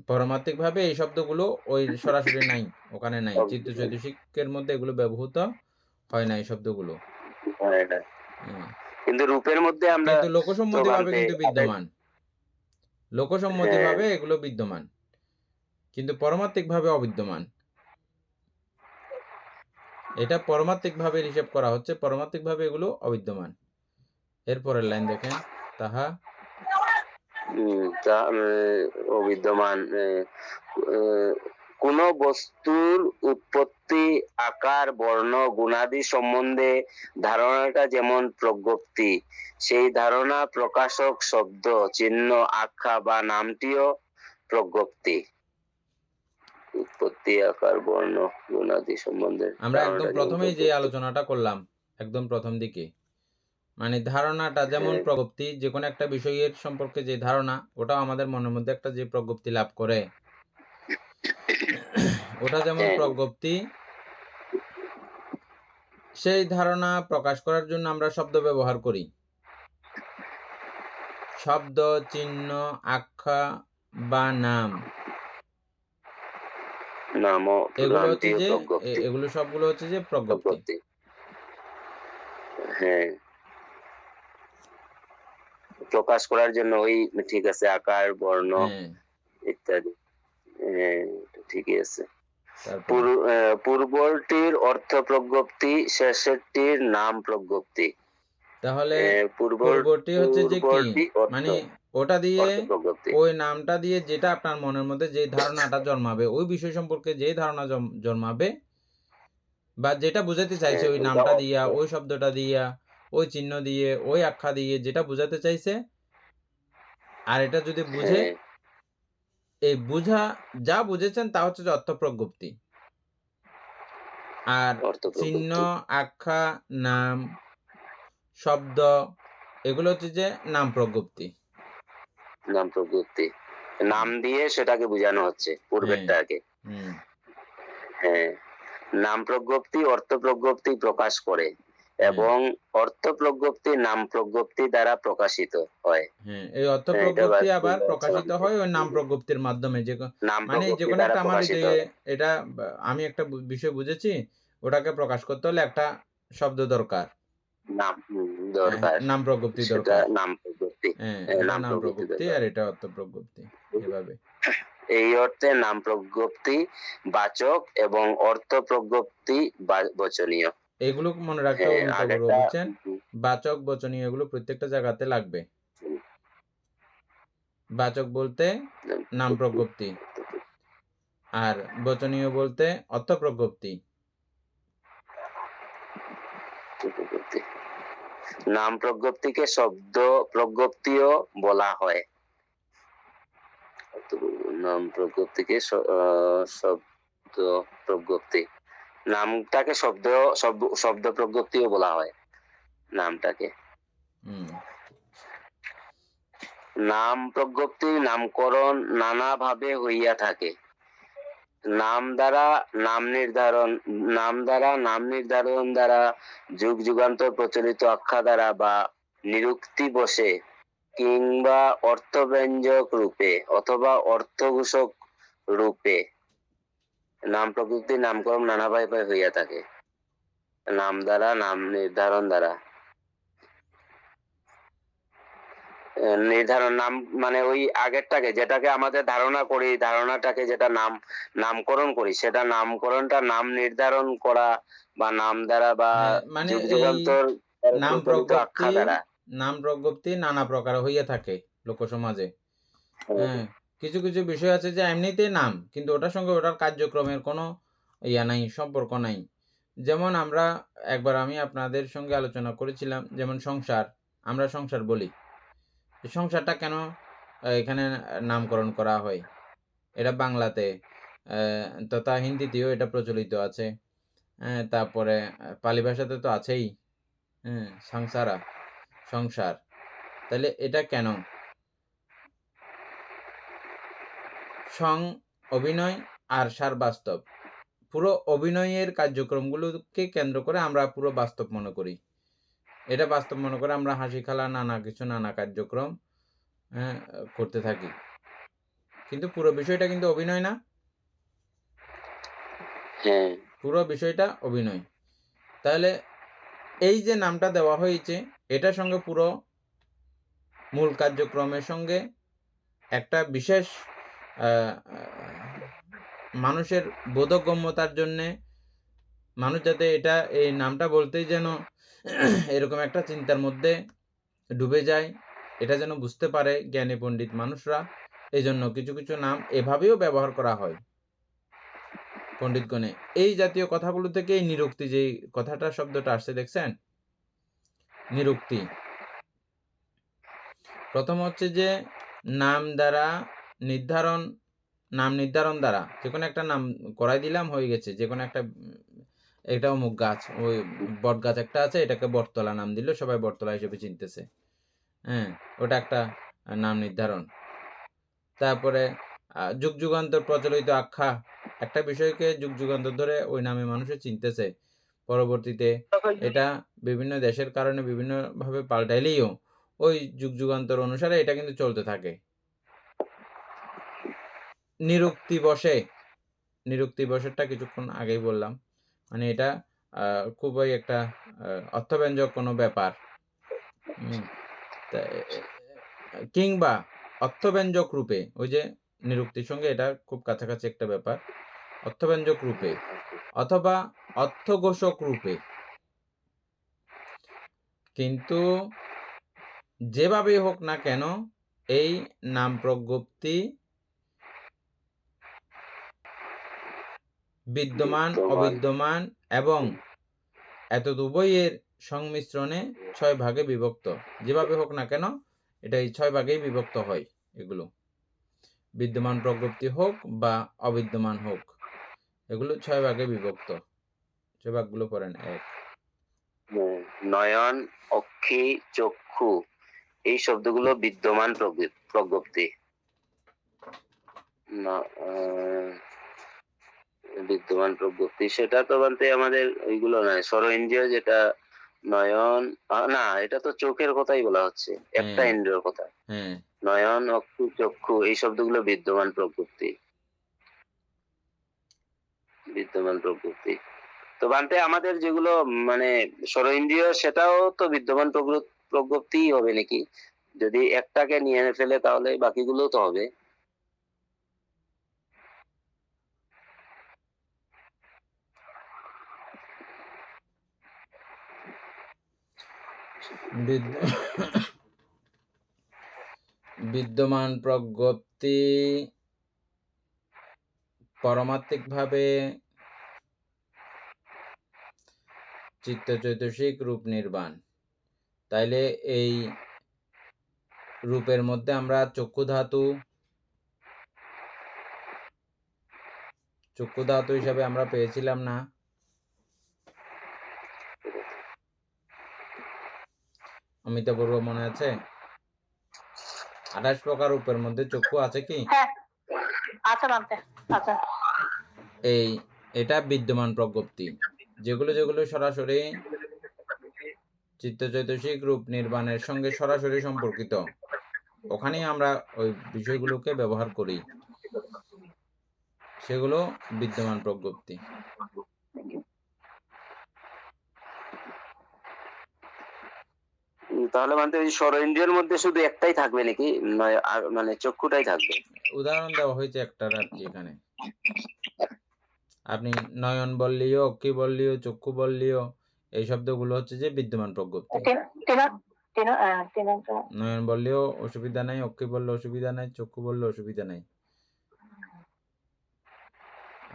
পারমার্থিক ভাবে এই শব্দগুলো ওই সরাসরি নাই, ওখানে নাই, চিত্ত, চৈতসিকের মধ্যে এগুলো ব্যবহৃত হয় না এই শব্দগুলো। কিন্তু রূপের মধ্যে আমরা কিন্তু লোকসম্মতি ভাবে কিন্তু বিদ্যমান, লোকসম্মতি ভাবে এগুলো বিদ্যমান, কিন্তু পারমার্থিক ভাবে অবিদ্যমান। এটা পারমার্থিক ভাবে হিসাব করা হচ্ছে, পারমার্থিক ভাবে এগুলো অবিদ্যমান। এরপরের লাইন দেখেন, তাহা অবিদ্যমান কোন বস্তুর উৎপত্তি, আকার, বর্ণ, গুণাদি সম্বন্ধে ধারণাটা যেমন প্রজ্ঞপ্তি, সেই ধারণা প্রকাশক শব্দ, চিহ্ন, আখ্যা বা নামটিও প্রজ্ঞপ্তি। উৎপত্তি, আকার, বর্ণ, গুণাদি সম্বন্ধে আমরা একদম প্রথমেই যে আলোচনাটা করলাম, একদম প্রথম দিকে, মানে ধারণাটা যেমন প্রজ্ঞপ্তি, যে কোনো একটা বিষয়ের সম্পর্কে যে ধারণা, ওটা আমাদের মনের মধ্যে একটা যে প্রজ্ঞপ্তি লাভ করে, ওটা যেমন প্রজ্ঞপ্তি, সেই ধারণা প্রকাশ করার জন্য আমরা শব্দ ব্যবহার করি। শব্দ, চিহ্ন, আখ্যা বা নাম, নাম ও এগুলো হচ্ছে নামটিও যে প্রজ্ঞপ্তি। এগুলো সবগুলো হচ্ছে যে প্রজ্ঞপ্তি। প্রজ্ঞপ্তি। হ্যাঁ, প্রকাশ করার জন্য ওই ঠিক আছে আকার, বর্ণ হ্যাঁ, ইত্যাদি। হ্যাঁ, ঠিকই আছে। তারপরে পূর্বটির অর্থ প্রজ্ঞপ্তি, শেষেরটির নাম প্রজ্ঞপ্তি। তাহলে পূর্বটি পূর্বটি হচ্ছে যে কি, অর্থ মানে ওটা দিয়ে অর্থ প্রজ্ঞপ্তি। ওই নামটা দিয়ে যেটা আপনার মনের মধ্যে যে ধারণাটা জন্মাবে, ওই বিষয় সম্পর্কে যে ধারণা জন্মাবে বা যেটা বুঝাতে চাইছে ওই ওইটা নামটা অর্থ। দিয়া, ওই শব্দটা দিয়া, ওই চিহ্ন দিয়ে, ওই আখ্যা দিয়ে যেটা বুঝাতে চাইছে, আর এটা যদি বুঝে, হ্যাঁ, এই বুঝা যা বুঝেছেন তা হচ্ছে যে অর্থ প্রজ্ঞপ্তি। আর অর্থ চিহ্ন, প্রজ্ঞপ্তি, আখ্যা, নাম, শব্দ এগুলো হচ্ছে যে নাম প্রজ্ঞপ্তি। নাম প্রজ্ঞপ্তি। নাম হুম, দিয়ে সেটাকে বোঝানো হচ্ছে হ্যাঁ, পূর্বেরটাকে। হুম, হ্যাঁ, নাম প্রজ্ঞপ্তি অর্থ প্রজ্ঞপ্তি প্রকাশ করে হ্যাঁ, এবং অর্থ প্রজ্ঞপ্তি নাম প্রজ্ঞপ্তি দ্বারা প্রকাশিত হয়। হ্যাঁ। এই অর্থ হ্যাঁ, এটা প্রজ্ঞপ্তি আবার বুঝতে পারছিলাম প্রকাশিত যে হয় ওই নাম প্রজ্ঞপ্তির মাধ্যমে। নাম মানে যে প্রজ্ঞপ্তি কোনো দ্বারা একটা আমার প্রকাশিত হৃদয়ে হয়। এটা আমি একটা বিষয় বুঝেছি, ওটাকে প্রকাশ করতে হলে একটা শব্দ দরকার। নাম হ্যাঁ, দরকার, নাম প্রজ্ঞপ্তি সেটা দরকার। নাম প্রজ্ঞপ্তি। হ্যাঁ, হ্যাঁ, এটা নাম নাম প্রজ্ঞপ্তি প্রজ্ঞপ্তি দরকার। আর এটা অর্থ প্রজ্ঞপ্তি। এভাবে। এই অর্থে নাম প্রজ্ঞপ্তি বাচক এবং অর্থ প্রজ্ঞপ্তি বচনীয়। এগুলো মনে রাখতে হবে হ্যাঁ, উল্টো করবো, আগেরটা বুঝছেন? বাচক, বচনীয় এগুলো প্রত্যেকটা জায়গাতে লাগবে। বাচক বলতে নাম প্রজ্ঞপ্তি, আর বচনীয় বলতে অর্থ প্রজ্ঞপ্তি। প্রজ্ঞপ্তি। নাম প্রজ্ঞপ্তিকে শব্দ প্রজ্ঞপ্তিও বলা হয়। নাম প্রজ্ঞপ্তিকে শব্দ প্রজ্ঞপ্তি, নামটাকে শব্দ প্রজ্ঞপ্তিও বলা হয় নামটাকে। হুম, নাম প্রজ্ঞপ্তি নামকরণ নানাভাবে হইয়া থাকে। নাম দ্বারা নাম নির্ধারণ দ্বারা যুগ যুগান্তর প্রচলিত আখ্যা দ্বারা বা নিরুক্তি বসে কিংবা অর্থব্যঞ্জক রূপে অথবা অর্থঘোষক রূপে নাম প্রকৃতির নামকরণ নানাভাবে হইয়া থাকে। নাম দ্বারা নাম নির্ধারণ দ্বারা নির্ধারণ নাম মানে ওই আগেরটাকে যেটাকে আমাদের ধারণা করি, ধারণাটাকে যেটা নামকরণ করি, সেটা নামকরণটা নাম নির্ধারণ করা বা নাম দ্বারা বা হ্যাঁ, মানে যুগ এই যুগান্তর নাম প্রচলিত আখ্যা প্রজ্ঞপ্তি দ্বারা। নাম প্রজ্ঞপ্তি নানা প্রকার হইয়া থাকে লোকসমাজে। হ্যাঁ, কিছু কিছু বিষয় আছে যে এমনিতেই নাম, কিন্তু ওটার সঙ্গে ওটার কার্যক্রমের কোনো ইয়া নাই, সম্পর্ক নাই। যেমন আমি আপনাদের সঙ্গে আলোচনা করেছিলাম, যেমন সংসার, আমরা সংসার বলি। সংসারটা কেন এখানে নামকরণ করা হয়? এটা বাংলাতে তথা হিন্দিতেও এটা প্রচলিত আছে। তারপরে পালি ভাষাতে তো আছেই। হ্যাঁ, সংসারা, সংসার। তাহলে এটা কেন? সং অভিনয় আর সার বাস্তব। পুরো অভিনয়ের কার্যক্রমগুলোকে কেন্দ্র করে আমরা পুরো বাস্তব মনে করি। এটা বাস্তব মনে করে আমরা হাসি খেলা নানা কার্যক্রম করতে থাকি। কিন্তু পুরো বিষয়টা কিন্তু অভিনয় না। হ্যাঁ, পুরো বিষয়টা অভিনয়। তাহলে এই যে নামটা দেওয়া হয়েছে, এটার সঙ্গে পুরো মূল কার্যক্রমের সঙ্গে একটা বিশেষ মানুষের বোধগম্যতার জন্যে, মানুষ যাতে এই নামটা বলতেই যেন এরকম একটা চিন্তার মধ্যে ডুবে যায়, এটা যেন বুঝতে পারে জ্ঞানী পণ্ডিত মানুষরা, এই জন্য কিছু কিছু নাম এভাবেও ব্যবহার করা হয় পণ্ডিতগণে। এই জাতীয় কথাগুলো থেকে এই নিরুক্তি, যে কথাটা শব্দটা আসছে দেখছেন, নিরুক্তি। প্রথম হচ্ছে যে নাম নির্ধারণ দ্বারা যে কোনো একটা নাম করাই দিলাম, হয়ে গেছে। যে কোনো একটা এটা অমুক গাছ, ওই বট গাছ একটা আছে, এটাকে বটতলা নাম দিল, সবাই বটতলা হিসেবে চিনতেছে। হ্যাঁ, ওটা একটা নাম নির্ধারণ। তারপরে যুগ যুগান্তর প্রচলিত আখ্যা, একটা বিষয়কে যুগ যুগান্তর ধরে ওই নামে মানুষে চিনতেছে। পরবর্তীতে এটা বিভিন্ন দেশের কারণে বিভিন্নভাবে পাল্টাইলেও ওই যুগ যুগান্তর অনুসারে এটা কিন্তু চলতে থাকে। নিরুক্তি বসে, নিরুক্তি বর্ষেরটা কিছুক্ষণ আগেই বললাম, মানে এটা খুবই একটা অর্থব্যঞ্জক কোনো ব্যাপার। কিংবা অর্থব্যঞ্জক রূপে, ওই যে নিরুক্তির সঙ্গে এটা খুব কাছাকাছি একটা ব্যাপার, অর্থব্যঞ্জক রূপে অথবা অর্থঘোষক রূপে। কিন্তু যেভাবেই হোক না কেন এই নাম প্রজ্ঞপ্তি বিদ্যমান, অবিদ্যমান এবং এতদ উভয়ের সংমিশ্রণে 6 ভাগে বিভক্ত। যেভাবে হোক না কেন এটা এই 6 ভাগেই বিভক্ত হয়। এগুলো বিদ্যমান প্রজ্ঞপ্তি হোক বা অবিদ্যমান হোক, এগুলো 6 ভাগে বিভক্ত। 6 ভাগগুলো পড়েন। 1 নয়ন, অক্ষি, চক্ষু এই শব্দগুলো বিদ্যমান প্রজ্ঞপ্তি। বিদ্যমান প্রজ্ঞপ্তি সেটা তো বলতে আমাদের ওইগুলো নয়, সর ইন্দ্রিয় যেটা নয়ন, না এটা তো চোখের কথাই বলা হচ্ছে, একটা ইন্দ্রিয়র কথা। নয়ন, অক্ষি, চক্ষু এই শব্দগুলো বিদ্যমান প্রজ্ঞপ্তি। বিদ্যমান প্রজ্ঞপ্তি তো বানতে আমাদের যেগুলো মানে সর ইন্দ্রিয় সেটাও তো বিদ্যমান প্রজ্ঞপ্তিই হবে নাকি? যদি একটাকে নিয়ে ফেলে তাহলে বাকিগুলো তো হবে। বিদ্যমান প্রজ্ঞপ্তি পারমার্থিকভাবে চিত্তচৈতসিক রূপ নির্বাণ। তাইলে এই রূপের মধ্যে আমরা চক্ষু ধাতু হিসাবে আমরা পেয়েছিলাম না? অমিতাপূর্ব মনে আছে? 28 প্রকার রূপের মধ্যে চক্ষু আছে কি? এটা বিদ্যমান প্রজ্ঞপ্তি। যেগুলো সরাসরি চিত্তচৈতসিক রূপ নির্বাণের সঙ্গে সরাসরি সম্পর্কিত, ওখানেই আমরা ওই বিষয়গুলোকে ব্যবহার করি, সেগুলো বিদ্যমান প্রজ্ঞপ্তি। তাহলে মানে ওই সর ইন্দ্রিয়ের মধ্যে শুধু একটাই থাকবে নাকি, মানে চক্ষুটাই থাকবে? উদাহরণ দেওয়া হয়েছে একটার আর কি। এখানে আপনি নয়ন বললিও, অক্ষি বললিও, চক্ষু বললিও, এই শব্দগুলো হচ্ছে যে বিদ্যমান প্রজ্ঞপ্তি। নয়ন বললেও অসুবিধা নাই, অক্ষি বললে অসুবিধা নাই, চক্ষু বললে অসুবিধা নাই।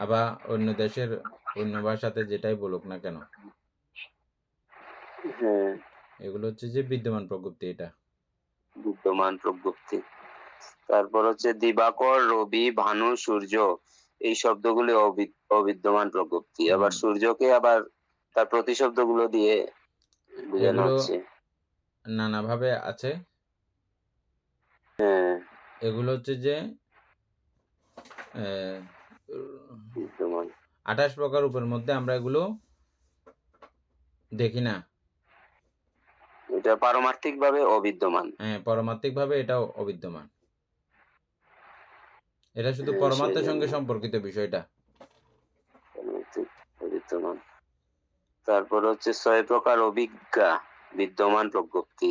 আবার অন্য দেশের অন্য ভাষাতে যেটাই বলুক না কেন, এগুলো হচ্ছে যে বিদ্যমান প্রজ্ঞপ্তি। এটা বিদ্যমান প্রজ্ঞপ্তি। তারপর হচ্ছে দিবাকর, রবি, ভানু, সূর্য এই শব্দগুলি অবিদ্যমান প্রজ্ঞপ্তি। আবার সূর্যকে আবার তার প্রতিশব্দগুলো দিয়ে বোঝানো হচ্ছে। নানাভাবে আছে। এগুলো হচ্ছে যে 28 প্রকার রূপের মধ্যে আমরা এগুলো দেখি না। এটা পারমার্থিক ভাবে অবিদ্যমান। পারমার্থিক ভাবে এটাও অবিদ্যমান। এটা শুধু পরমাত্মার সঙ্গে সম্পর্কিত বিষয়টা। অবিদ্যমান। তারপর হচ্ছে 6 প্রকার অভিজ্ঞা বিদ্যমান প্রজ্ঞপ্তি।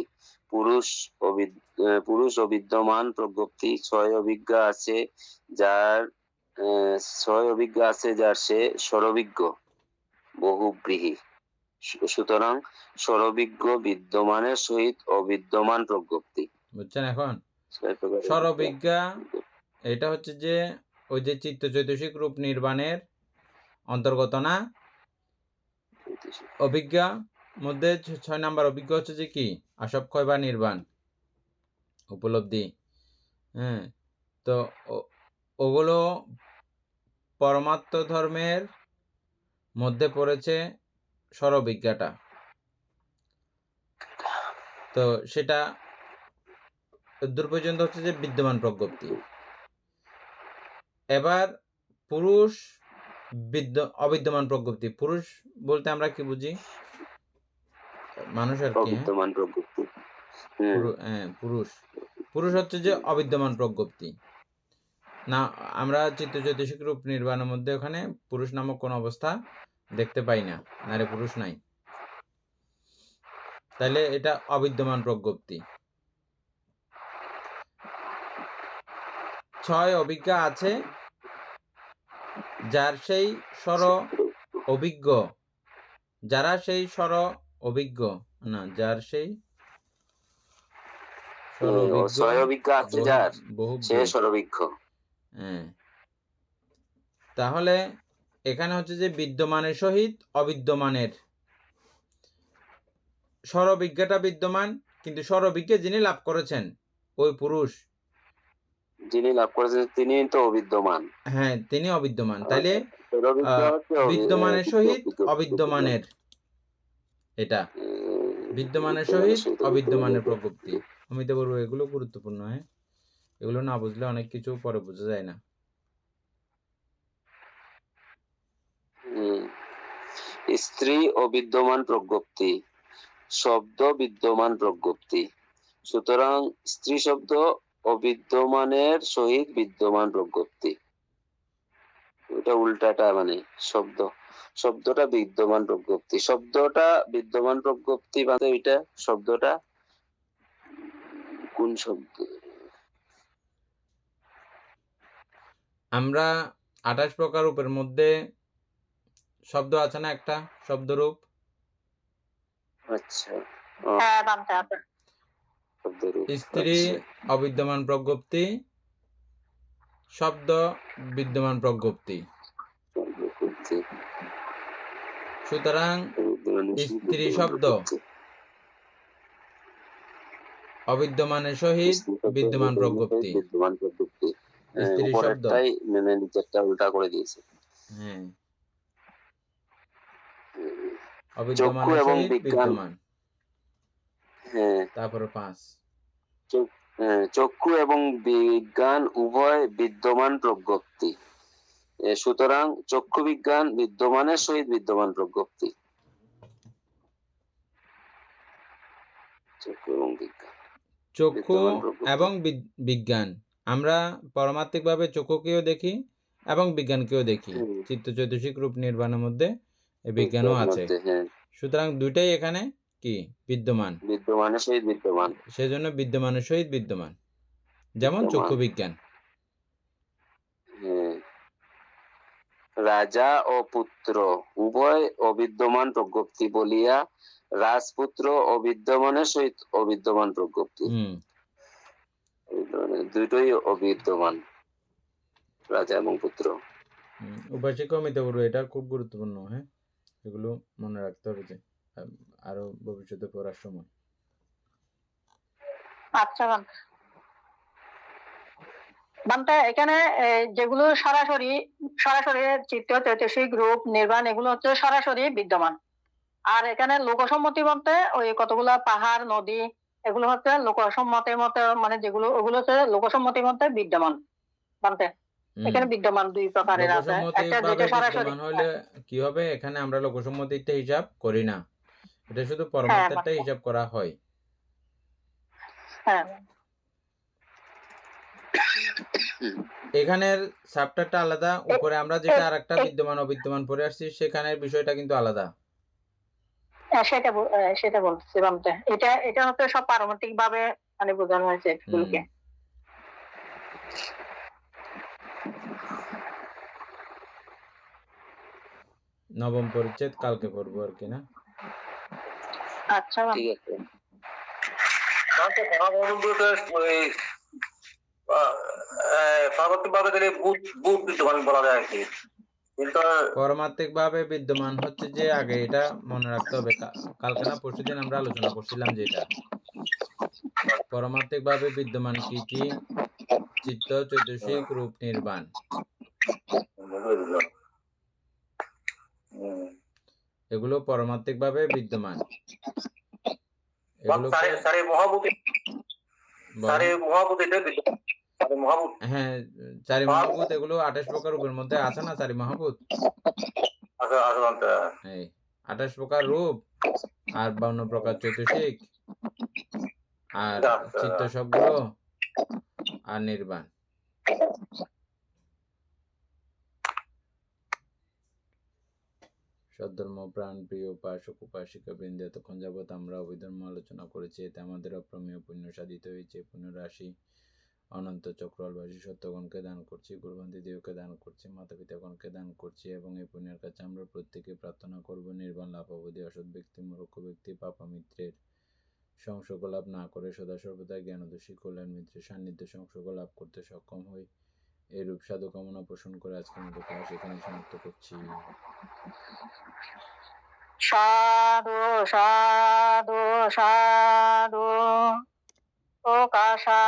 পুরুষ অবিদ্যমান প্রজ্ঞপ্তি। 6 অভিজ্ঞা আছে যার 6 অভিজ্ঞা আছে যার সে সরবিজ্ঞ বহুব্রীহি। সুতরাং সরবিজ্ঞ বিদ্যমানের সহিত অবিদ্যমান প্রজ্ঞপ্তি। বুঝছেন? এখন সরবিজ্ঞা এটা হচ্ছে যে ওই যে চিত্তচৈতসিক রূপ নির্বাণের অন্তর্গত না? অভিজ্ঞা মধ্যে 6 নাম্বার অভিজ্ঞ হচ্ছে যে কি? আসবক্ষয় বা নির্বাণ উপলব্ধি। তো ওগুলো পরমাত্ম ধর্মের মধ্যে পড়েছে সরবিজ্ঞাটা। তো সেটা দূর পর্যন্ত হচ্ছে যে বিদ্যমান প্রজ্ঞপ্তি। এবার পুরুষ অবিদ্যমান প্রজ্ঞপ্তি। পুরুষ বলতে আমরা কি বুঝি? মানুষ আর কি। অবিদ্যমান প্রজ্ঞপ্তি। পুরুষ হচ্ছে যে অবিদ্যমান প্রজ্ঞপ্তি। না, আমরা চিত্তচৈতসিক রূপ নির্বাণের মধ্যে ওখানে পুরুষ নামক কোন অবস্থা দেখতে পাই না, নারী পুরুষ নাই। তাইলে এটা অবিদ্যমান প্রজ্ঞপ্তি। 6 অভিজ্ঞা আছে, যার সেই স্বর অভিজ্ঞ, যারা সেই স্বর অভিজ্ঞ না, যার সেই ছয় অভিজ্ঞ আছে যার, সে স্বরভিজ্ঞ। হ্যাঁ, তাহলে এখানে হচ্ছে যে বিদ্যমানের সহিত অবিদ্যমানের, স্বরবিজ্ঞাটা বিদ্যমান, কিন্তু স্বরবিজ্ঞা যিনি লাভ করেছেন ওই পুরুষ, যিনি লাভ করেছেন তিনি তো অবিদ্যমান। হ্যাঁ, তিনি অবিদ্যমান। তাইলে বিদ্যমানের সহিত অবিদ্যমানের, এটা বিদ্যমানের সহিত অবিদ্যমানের প্রজ্ঞপ্তি। অমিত বলবো এগুলো গুরুত্বপূর্ণ। হ্যাঁ, এগুলো না বুঝলে অনেক কিছু পরে বোঝা যায় না। স্ত্রী অবিদ্যমান প্রজ্ঞপ্তি, শব্দ বিদ্যমান প্রজ্ঞপ্তি। সুতরাং স্ত্রী শব্দ অবিদ্যমানের সহিত বিদ্যমান প্রজ্ঞপ্তি। ওটা উল্টাটা, মানে শব্দটা বিদ্যমান প্রজ্ঞপ্তি, শব্দটা বিদ্যমান প্রজ্ঞপ্তি, মানে এটা শব্দটা কোন শব্দ? আমরা 28 প্রকার রূপের মধ্যে শব্দ আছে না, একটা শব্দরূপ। আচ্ছা, স্ত্রী অবিদ্যমান প্রজ্ঞপ্তি, শব্দ বিদ্যমান প্রজ্ঞপ্তি। সুতরাং স্ত্রী শব্দ অবিদ্যমানের সহিত বিদ্যমান প্রজ্ঞপ্তি। স্ত্রী শব্দ মানে নিচেরটা উল্টা করে দিয়েছে। হ্যাঁ, অবিদ্যমানের সহিত বিদ্যমান। হ্যাঁ, তারপরে 5 চক্ষু এবং বিজ্ঞান উভয় বিদ্যমান প্রজ্ঞপ্তি। সুতরাং চক্ষু বিজ্ঞান বিদ্যমানের সহিত বিদ্যমান প্রজ্ঞপ্তি। চক্ষু এবং বিজ্ঞান, আমরা পারমার্থিক ভাবে চক্ষুকেও দেখি এবং বিজ্ঞানকেও দেখি। চিত্তচৈতসিক রূপ নির্বাণের মধ্যে এই বিজ্ঞানও আছে। সুতরাং দুইটাই এখানে কি বিদ্যমান, বিদ্যমানের সহিত বিদ্যমান, সেজন্য বিদ্যমানের সহিত বিদ্যমান, যেমন চক্ষু বিজ্ঞান। রাজা ও পুত্র উভয় অবিদ্যমান প্রজ্ঞপ্তি বলিয়া রাজপুত্র অবিদ্যমানের সহিত অবিদ্যমান প্রজ্ঞপ্তি। দুটোই অবিদ্যমান, রাজা এবং পুত্র। উপাসিক অমিত গুরু, এটা খুব গুরুত্বপূর্ণ। হ্যাঁ, এগুলো মনে রাখতে হবে যে আরো ভবিষ্যতে পড়ার সময়। আচ্ছা বান্তা, এখানে যেগুলো সরাসরি চিত্ত চৈতসিক রূপ নির্বাণ, এগুলো হচ্ছে সরাসরি বিদ্যমান। আর এখানে লোকসম্মতি বলতে ওই কতগুলা পাহাড় নদী, এগুলো হচ্ছে লোকসম্মতির মতে, মানে যেগুলো ওগুলো হচ্ছে লোকসম্মতির মধ্যে বিদ্যমান। বান্তে এখানে বিদ্যমান দুই প্রকারের আছে। একটা যেটা সরাসরি হলে কি হবে, এখানে আমরা লোকসম্মতিটা হিসাব করি না, এটা শুধু পরমাত্মাটা হিসাব করা হয়। হ্যাঁ, এখানের চ্যাপ্টারটা আলাদা, উপরে আমরা যেটা আরেকটা বিদ্যমান অবিদ্যমান পড়ে আসছি সেখানের বিষয়টা কিন্তু আলাদা। সেটা বলছি বান্তে, এটা হচ্ছে সব পারমার্থিক ভাবে মানে বোঝানো হয়েছে এগুলোকে। নবম পরিচ্ছেদ কালকে পড়বো আর কি, না? আচ্ছা, ঠিক আছে। পারমার্থিক ভাবে বিদ্যমান হচ্ছে যে, আগে এটা মনে রাখতে হবে। কালকে না পরশুদিন আমরা আলোচনা করছিলাম যেটা পারমার্থিক ভাবে বিদ্যমান কি কি, চিত্ত চৈতসিক রূপ নির্বাণ, এগুলো পারমার্থিক ভাবে বিদ্যমান। হ্যাঁ, চারি মহাভূত, এগুলো 28 প্রকার রূপের মধ্যে আছে না, চারি মহাভূত। 28 প্রকার রূপ আর 52 প্রকার চৈতসিক আর চিত্ত সবগুলো আর নির্বাণ। সদ্ধর্ম প্রাণপ্রিয় উপাসক উপাসিকা বৃন্দ, এতক্ষণ যাবৎ আমরা অভিধর্ম আলোচনা করেছি। এতে আমাদের অপ্রমেয় পুণ্য সাধিত হয়েছে। পুণ্য রাশি অনন্ত চক্রবাসী সত্যগণকে দান করছি, গুরুবন্দিদেবকে দান করছি, মাতা পিতাগণকে দান করছি এবং এই পুণ্যের কাছে আমরা প্রত্যেকে প্রার্থনা করব নির্বাণ লাভ অবধি অসৎ ব্যক্তি, মূর্খ ব্যক্তি, পাপামিত্রের সংসর্গ লাভ না করে সদা সর্বদা জ্ঞানদোষী কল্যাণ মিত্রের সান্নিধ্য সংসর্গ লাভ করতে সক্ষম হই। এরূপ সাধু কামনা পোষণ করে আজকের মতো ক্লাস এখানে সমাপ্ত করছি। সাধু সাধু সাধু ও কাশা